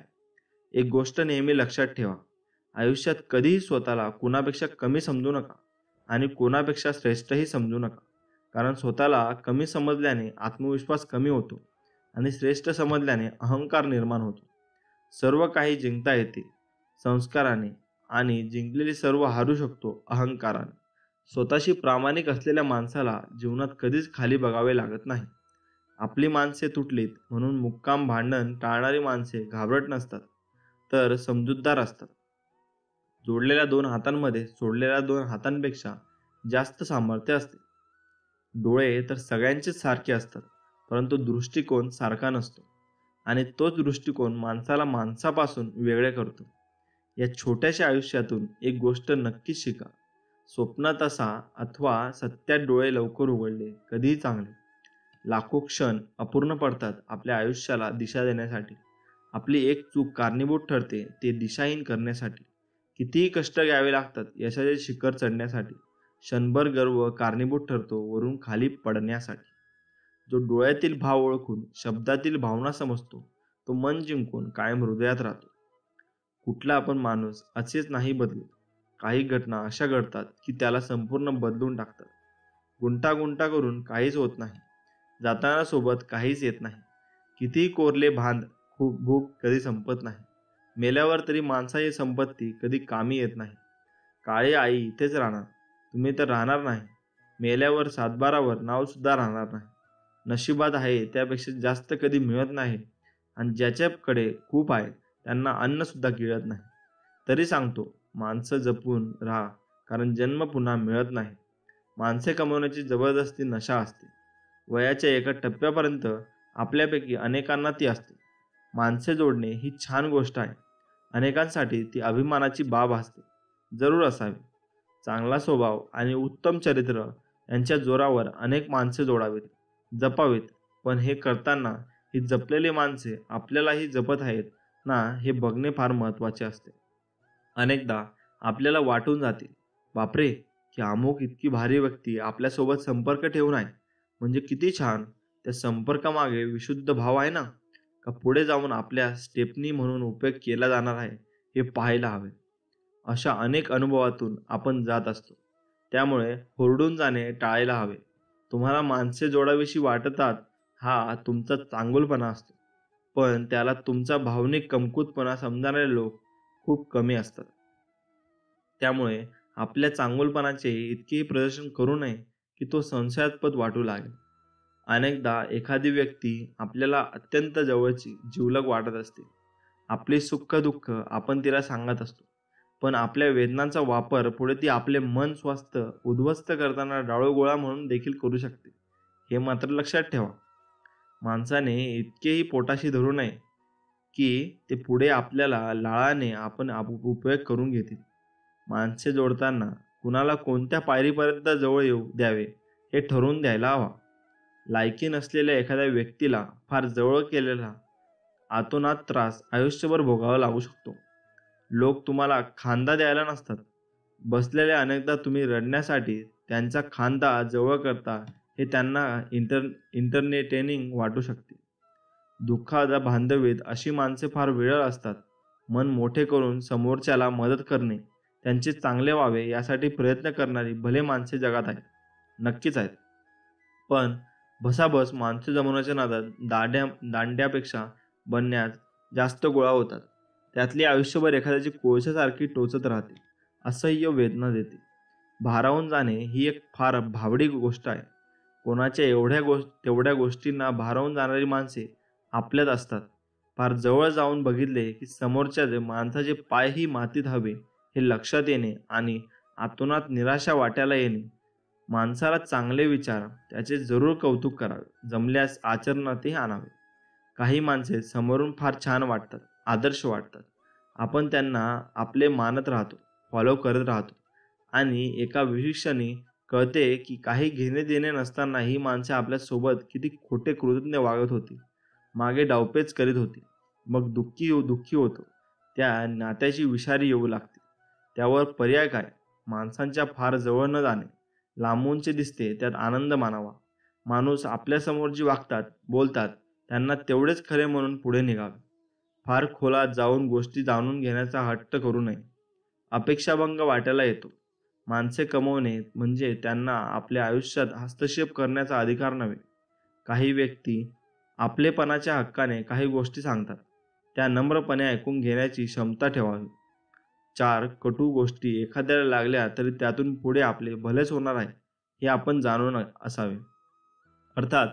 एक गोष्ट नेहमी लक्षात ठेवा, आयुष्यात कधीही स्वतःला कुणापेक्षा कमी समजू नका आणि कोणापेक्षा श्रेष्ठही समजू नका. कारण स्वतःला कमी समजल्याने आत्मविश्वास कमी होतो आणि श्रेष्ठ समजल्याने अहंकार निर्माण होतो. सर्व काही जिंकता येते संस्काराने आणि जिंकलेली सर्व हारू शकतो अहंकाराने. स्वतःशी प्रामाणिक असलेल्या माणसाला जीवनात कधीच खाली बघावे लागत नाही. आपली माणसे तुटलीत म्हणून मुक्काम भांडण टाळणारी माणसे घाबरट नसतात, तर समजूतदार असतात. जोडलेल्या दोन हातांमध्ये सोडलेल्या दोन हातांपेक्षा जास्त सामर्थ्य असते. डोळे तर सगळ्यांचेच सारखे असतात, परंतु दृष्टिकोन सारखा नसतो आणि तोच दृष्टिकोन माणसाला माणसापासून वेगळे करतो. या छोट्याशा आयुष्यातून एक गोष्ट नक्कीच शिका, स्वप्नात असा अथवा सत्यात डोळे लवकर उघडले कधीही चांगले. लाखो क्षण अपूर्ण पडतात आपल्या आयुष्याला दिशा देण्यासाठी. आपली एक चूक कारणीभूत ठरते ते दिशाहीन करण्यासाठी. कितीही कष्ट घ्यावे लागतात यशाचे शिखर चढण्यासाठी. क्षणभर गर्व कारणीभूत ठरतो वरून खाली पडण्यासाठी. जो डोळ्यातील भाव ओळखून शब्दातील भावना समजतो तो मन जिंकून कायम हृदयात राहतो. कुठला आपण माणूस असेच नाही बदलत. काही घटना अशा घडतात की त्याला संपूर्ण बदलून टाकतात. गुंतागुंता करून काहीच होत नाही. जाताना सोबत काहीच येत नाही. कितीही कोरले बांध, खूप भूक कधी संपत नाही. मेल्यावर तरी माणसाची संपत्ती कधी कामी येत नाही. काळी आई इथेच राहणार, तुम्ही तर राहणार नाही. मेल्यावर सातबारावर नाव सुद्धा राहणार नाही. नशिबात आहे त्यापेक्षा जास्त कधी मिळत नाही आणि ज्याच्याकडे खूप आहे त्यांना अन्न सुद्धा गिळत नाही. तरी सांगतो, माणसं जपून राहा, कारण जन्म पुन्हा मिळत नाही. माणसे कमवण्याची जबरदस्ती नशा असते. वयाच्या एका टप्प्यापर्यंत आपल्यापैकी अनेकांना ती असते. माणसे जोडणे ही छान गोष्ट आहे. अनेकांसाठी ती अभिमानाची बाब असते. जरूर असावी. चांगला स्वभाव आणि उत्तम चरित्र यांच्या जोरावर अनेक माणसे जोडावीत, जपावीत. पण हे करताना ही जपलेली माणसे आपल्यालाही जपत आहेत ना हे बघणे फार महत्त्वाचे असते. अनेकदा आपल्याला वाटून जाते, बापरे, की अमुक इतकी भारी व्यक्ती आपल्यासोबत संपर्क ठेवून आहे, म्हणजे किती छान. त्या संपर्कामागे विशुद्ध भाव आहे ना, का पुढे जाऊन आपल्या स्टेपनी म्हणून उपयोग केला जाणार आहे हे पाहायला हवे. अशा अनेक अनुभवातून आपण जात असतो. त्यामुळे हुरडून जाणे टाळायला हवे. तुम्हाला माणसे जोडावीशी वाटतात हा तुमचा चांगुलपणा असतो. पण त्याला तुमचा भावनिक कमकुतपणा समजणारे लोक खूप कमी असतात. त्यामुळे आपल्या चांगुलपणाचे इतकेही प्रदर्शन करू नये की तो संशयास्पद वाटू लागेल. अनेकदा एखादी व्यक्ती आपल्याला अत्यंत जवळची, जिवलग वाटत असते. आपली सुख-दुःख आपण तिला सांगत असतो. पण आपल्या वेदनांचा वापर पुढे ती आपले मन स्वास्थ्य उद्ध्वस्त करताना डाळोगोळा म्हणून देखील करू शकते. हे मात्र लक्षात ठेवा. माणसाने इतकेही पोटाशी धरू नये की ते पुढे आपल्याला लाळाने आपण उपयोग करून घेतील. माणसे जोडताना कुणाला कोणत्या पायरीपर्यंत जवळ येऊ द्यावे हे ठरवून द्यायला हवा. लायकी नसलेल्या एखाद्या व्यक्तीला फार जवळ केलेला आतोनात त्रास आयुष्यभर भोगावा लागू शकतो. लोक तुम्हाला खांदा द्यायला नसतात बसलेले. अनेकदा तुम्ही रडण्यासाठी त्यांचा खांदा जवळ करता हे त्यांना इंटरनेटेनिंग वाटू शकते. दुःखाच्या भांडवीत अशी माणसे फार विरळ असतात. मन मोठे करून समोरच्याला मदत करणे, त्यांचे चांगले व्हावे यासाठी प्रयत्न करणारी भले माणसे जगात आहेत, नक्कीच आहेत. पण भसाभस माणसे जमवण्याच्या नादात दांड्यापेक्षा बनण्यात जास्त गोळा होतात. त्यातली आयुष्यभर एखाद्याची कोळशासारखी टोचत राहते, असह्य वेदना देते. भारावून जाणे ही एक फार भाबडी गोष्ट आहे. कोणाच्या तेवढ्या गोष्टींना भारावून जाणारी माणसे आपल्यात असतात. फार जवळ जाऊन बघितले की समोरच्या माणसाचे पायही मातीत हवे हे लक्षात येणे आणि आतोनात निराशा वाट्याला येणे. माणसाला चांगले विचार, त्याचे जरूर कौतुक करावे, जमल्यास आचरणातही आणावे. काही माणसे समोरून फार छान वाटतात, आदर्श वाटतात. आपण त्यांना आपले मानत राहतो, फॉलो करत राहतो आणि एका विशिक्षणी कळते की काही घेणे देणे नसताना ही माणसे आपल्यासोबत किती खोटे कृतज्ञ वागत होती, मागे डावपेच करीत होती. मग दुःखी होतो. त्या नात्याची विषारी येऊ लागते. त्यावर पर्याय काय? माणसांच्या फार जवळ न जाणे. लांबूनचे दिसते त्यात आनंद मानावा. माणूस आपल्यासमोर जी वागतात, बोलतात त्यांना तेवढेच खरे म्हणून पुढे निघावे. फार खोलात जाऊन गोष्टी जाणून घेण्याचा हट्ट करू नये. अपेक्षाभंग वाट्याला येतो. माणसे कमवणे म्हणजे त्यांना आपल्या आयुष्यात हस्तक्षेप करण्याचा अधिकार नव्हे. काही व्यक्ती आपलेपणाच्या हक्काने काही गोष्टी सांगतात. त्या नम्रपणे ऐकून घेण्याची क्षमता ठेवावी. 4 कटू गोष्टी एखाद्याला लागल्या तरी त्यातून पुढे आपले भलेच होणार आहे हे आपण जाणून असावे. अर्थात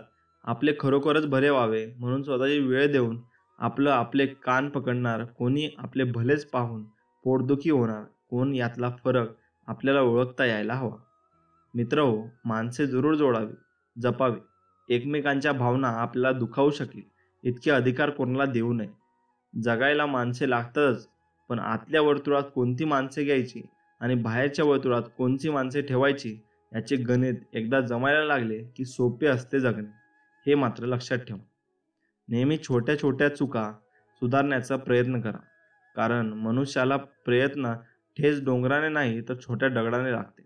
आपले खरोखरच भले व्हावे म्हणून स्वतःची वेळ देऊन आपले कान पकडणार, कोणी आपले भलेच पाहून पोटदुखी होणार, कोण यातला फरक आपल्याला ओळखता यायला हवा. मित्रहो, माणसे जरूर जोडावी, जपावी. एकमेकांच्या भावना आपल्याला दुखावू शकेल इतके अधिकार कोणाला देऊ नये. जगायला माणसे लागतातच, पण आतल्या वर्तुळात कोणती माणसे घ्यायची आणि बाहेरच्या वर्तुळात कोणती माणसे ठेवायची याचे गणित एकदा जमायला लागले की सोपे असते जगणे. हे मात्र लक्षात ठेवा. नेहमी छोट्या छोट्या चुका सुधारण्याचा प्रयत्न करा. कारण मनुष्याला प्रयत्न ठेच डोंगराने नाही तर छोट्या दगडाने लागते.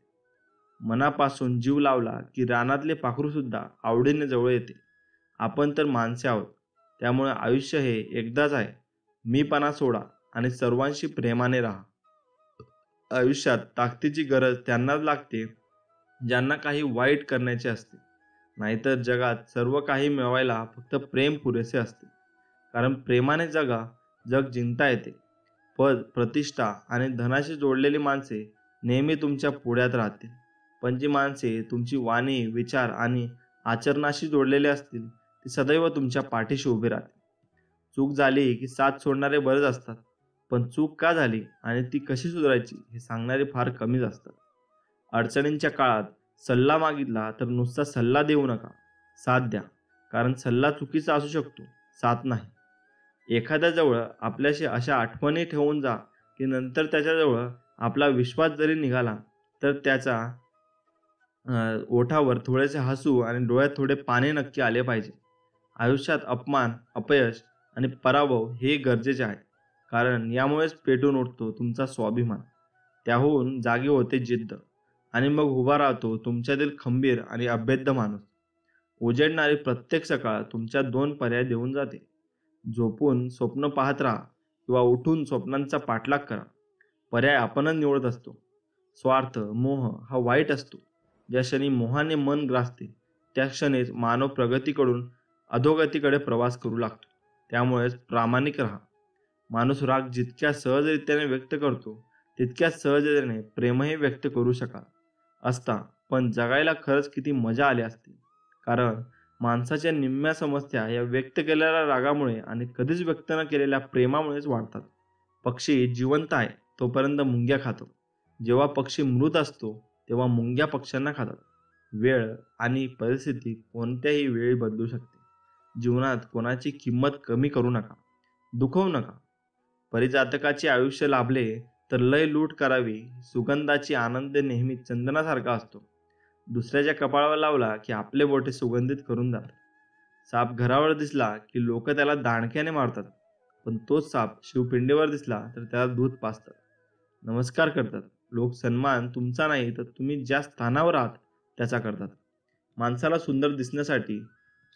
मनापासून जीव लावला की रानातले पाखरू सुद्धा आवडीने जवळ येते. आपण तर माणसे आहोत. त्यामुळे आयुष्य हे एकदाच आहे. मीपणा सोडा आणि सर्वांशी प्रेमाने राहा. आयुष्यात ताकदीची गरज त्यांनाच लागते ज्यांना काही वाईट करण्याचे असते. नाहीतर जगात सर्व काही मिळवायला फक्त प्रेम पुरेसे असते. कारण प्रेमाने जग जिंकता येते. पद, प्रतिष्ठा आणि धनाशी जोडलेली माणसे नेहमी तुमच्या पुढ्यात राहतील. पण जी माणसे तुमची वाणी, विचार आणि आचरणाशी जोडलेली असतील ती सदैव तुमच्या पाठीशी उभी राहतील. चूक झाली की साथ सोडणारे बरेच असतात, पण चूक का झाली आणि ती कशी सुधारायची हे सांगणारे फार कमीच असतात. अडचणींच्या काळात सल्ला मागितला तर नुसता सल्ला देऊ नका, साथ द्या. कारण सल्ला चुकीचा असू शकतो, साथ नाही. एखाद्याजवळ आपल्याशी अशा आठवणी ठेवून जा की नंतर त्याच्याजवळ आपला विश्वास जरी निघाला तर त्याच्या ओठावर थोडेसे हसू आणि डोळ्यात थोडे पाणी नक्की आले पाहिजे. आयुष्यात अपमान, अपयश आणि पराभव हे गरजेचे आहे. कारण यामुळेच पेटून उठतो तुमचा स्वाभिमान. त्याहून जागी होते जिद्द आणि मग उभा राहतो तुमच्यातील खंबीर आणि अभेद्य माणूस. उजेडणारी प्रत्येक सकाळ तुमच्या 2 पर्याय देऊन जाते. झोपून स्वप्न पाहत राहा किंवा उठून स्वप्नांचा पाठलाग करा. पर्याय आपणच निवडत असतो. स्वार्थ, मोह हा वाईट असतो. ज्या क्षणी मोहाने मन ग्रासते त्या क्षणीच मानव प्रगतीकडून अधोगतीकडे प्रवास करू लागतो. त्यामुळेच प्रामाणिक राहा. माणूस राग जितक्या सहजरित्याने व्यक्त करतो तितक्याच सहजतेने प्रेमही व्यक्त करू शकाल असता. पण जगायला खरंच किती मजा आली असती. कारण माणसाच्या निम्म्या समस्या या व्यक्त केलेल्या रागामुळे आणि कधीच व्यक्त न केलेल्या प्रेमामुळेच वाढतात. पक्षी जिवंत आहे तोपर्यंत मुंग्या खातो. जेव्हा पक्षी मृत असतो तेव्हा मुंग्या पक्ष्यांना खातात. वेळ आणि परिस्थिती कोणत्याही वेळी बदलू शकते. जीवनात कोणाची किंमत कमी करू नका, दुखवू नका. परिजातकाचे आयुष्य लाभले तर लय लूट करावी. सुगंधाची आनंद नेहमी चंदनासारखा असतो. दुसऱ्याच्या कपाळावर लावला की आपले बोटे सुगंधित करून जातात. साप घरावर दिसला की लोक त्याला दाणक्याने मारतात, पण तोच साप शिवपिंडीवर दिसला तर त्याला दूध पाजतात, नमस्कार करतात. लोक सन्मान तुमचा नाही तर तुम्ही ज्या स्थानावर आहात त्याचा करतात. माणसाला सुंदर दिसण्यासाठी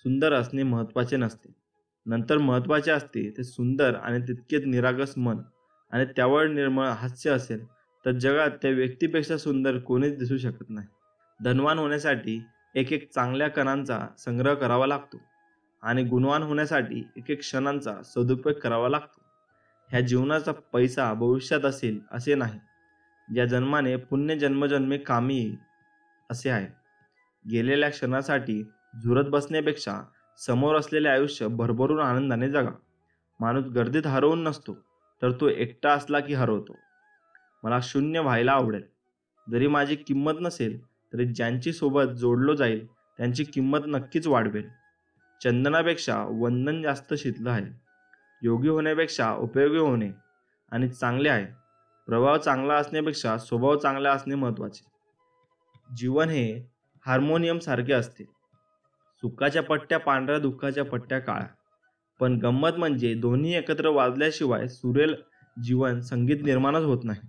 सुंदर असणे महत्त्वाचे नसते. नंतर महत्त्वाचे असते ते सुंदर आणि तितकेच निरागस मन आणि त्यावर निर्मळ हास्य असेल तर जगात त्या व्यक्तीपेक्षा सुंदर कोणीच दिसू शकत नाही. धनवान होण्यासाठी एक एक चांगल्या कणांचा संग्रह करावा लागतो आणि गुणवान होण्यासाठी एक एक क्षणांचा सदुपयोग करावा लागतो. ह्या जीवनाचा पैसा भविष्यात असेल असे नाही. या जन्माने पुण्य जन्मजन्मे कामी येईल असे आहे. गेलेल्या क्षणासाठी झुरत बसण्यापेक्षा समोर असलेले आयुष्य भरभरून आनंदाने जगा. माणूस गर्दीत हरवून नसतो तर तो एकटा असला की हरवतो. मला शून्य व्हायला आवडेल. जरी माझी किंमत नसेल तरी ज्यांची सोबत जोडलो जाईल त्यांची किंमत नक्कीच वाढवेल. चंदनापेक्षा वंदन जास्त शीतल आहे. योगी होण्यापेक्षा उपयोगी होणे आणि चांगले आहे. प्रभाव चांगला असण्यापेक्षा स्वभाव चांगला असणे महत्त्वाचे. जीवन हे हार्मोनियम सारखे असते. सुखाच्या पट्ट्या पांढऱ्या, दुःखाच्या पट्ट्या काळ्या. पण गंमत म्हणजे दोन्ही एकत्र वाजल्याशिवाय सुरेल जीवन संगीत निर्माणच होत नाही.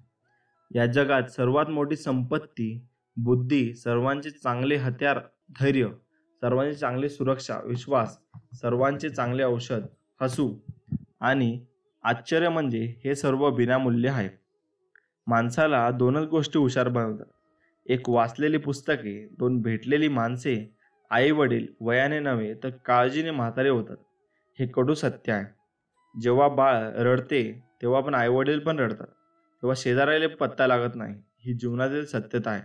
या जगात सर्वात मोठी संपत्ती बुद्धी, सर्वांचे चांगले हत्यार धैर्य, सर्वांची चांगली सुरक्षा विश्वास, सर्वांचे चांगले औषध हसू आणि आश्चर्य म्हणजे हे सर्व विनामूल्य आहे. माणसाला 2च गोष्टी हुशार बनवतात. एक वाचलेली पुस्तके, 2 भेटलेली माणसे. आई वडील वयाने नव्हे तर काळजीने म्हातारे होतात. हे कडू सत्य आहे. जेव्हा बाळ रडते तेव्हा पण आई वडील पण रडतात. तेव्हा शेजाऱ्याला पत्ता लागत नाही. ही जीवनातील सत्यता आहे.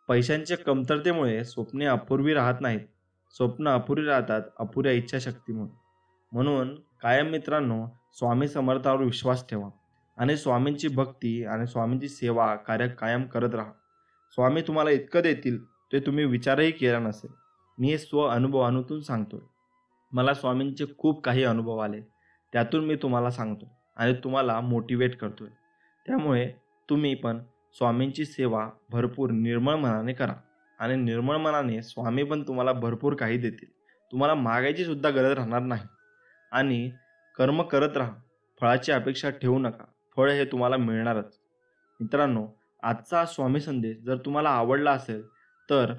पैशांच्या कमतरतेमुळे स्वप्ने अपूर्वी राहत नाहीत. स्वप्न अपुरी राहतात अपुऱ्या इच्छाशक्तीमुळे. म्हणून कायम मित्रांनो स्वामी समर्थावर विश्वास ठेवा आणि स्वामींची भक्ती आणि स्वामींची सेवा कार्य कायम करत राहा. स्वामी तुम्हाला इतकं देतील ते तुम्ही विचारही केला नसेल. मी हे अनुभवातून सांगतोय. मला स्वामींचे खूप काही अनुभव आले, त्यातून मी तुम्हाला सांगतो आणि तुम्हाला मोटिवेट करतोय. त्यामुळे तुम्ही पण स्वामींची सेवा भरपूर निर्मळ मनाने करा आणि निर्मळ मनाने स्वामी पण तुम्हाला भरपूर काही देतील. तुम्हाला मागायची सुद्धा गरज राहणार नाही. आणि कर्म करत राहा. फळाची अपेक्षा ठेवू नका. फळ हे तुम्हाला मिळणारच. मित्रांनो, आजचा स्वामी संदेश जर तुम्हाला आवडला असेल तर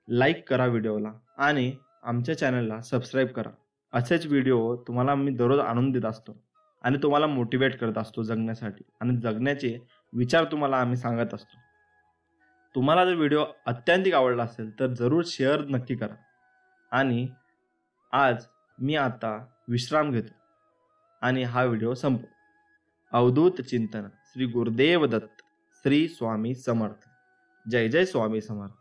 लाईक करा व्हिडिओला आणि आमच्या चॅनलला सबस्क्राईब करा. असेच व्हिडिओ तुम्हाला मी दररोज आणून देत असतो आणि तुम्हाला मोटिवेट करत असतो जगण्यासाठी आणि जगण्याचे विचार तुम्हाला आम्ही सांगत असतो. तुम्हाला जर व्हिडिओ अत्यंतिक आवडला असेल तर जरूर शेअर नक्की करा. आणि आज मी आता विश्राम घेतो आणि हा व्हिडिओ संपतो. अवधूत चिंतन श्री गुरुदेव दत्त. श्री स्वामी समर्थ. जय जय स्वामी समर्थ.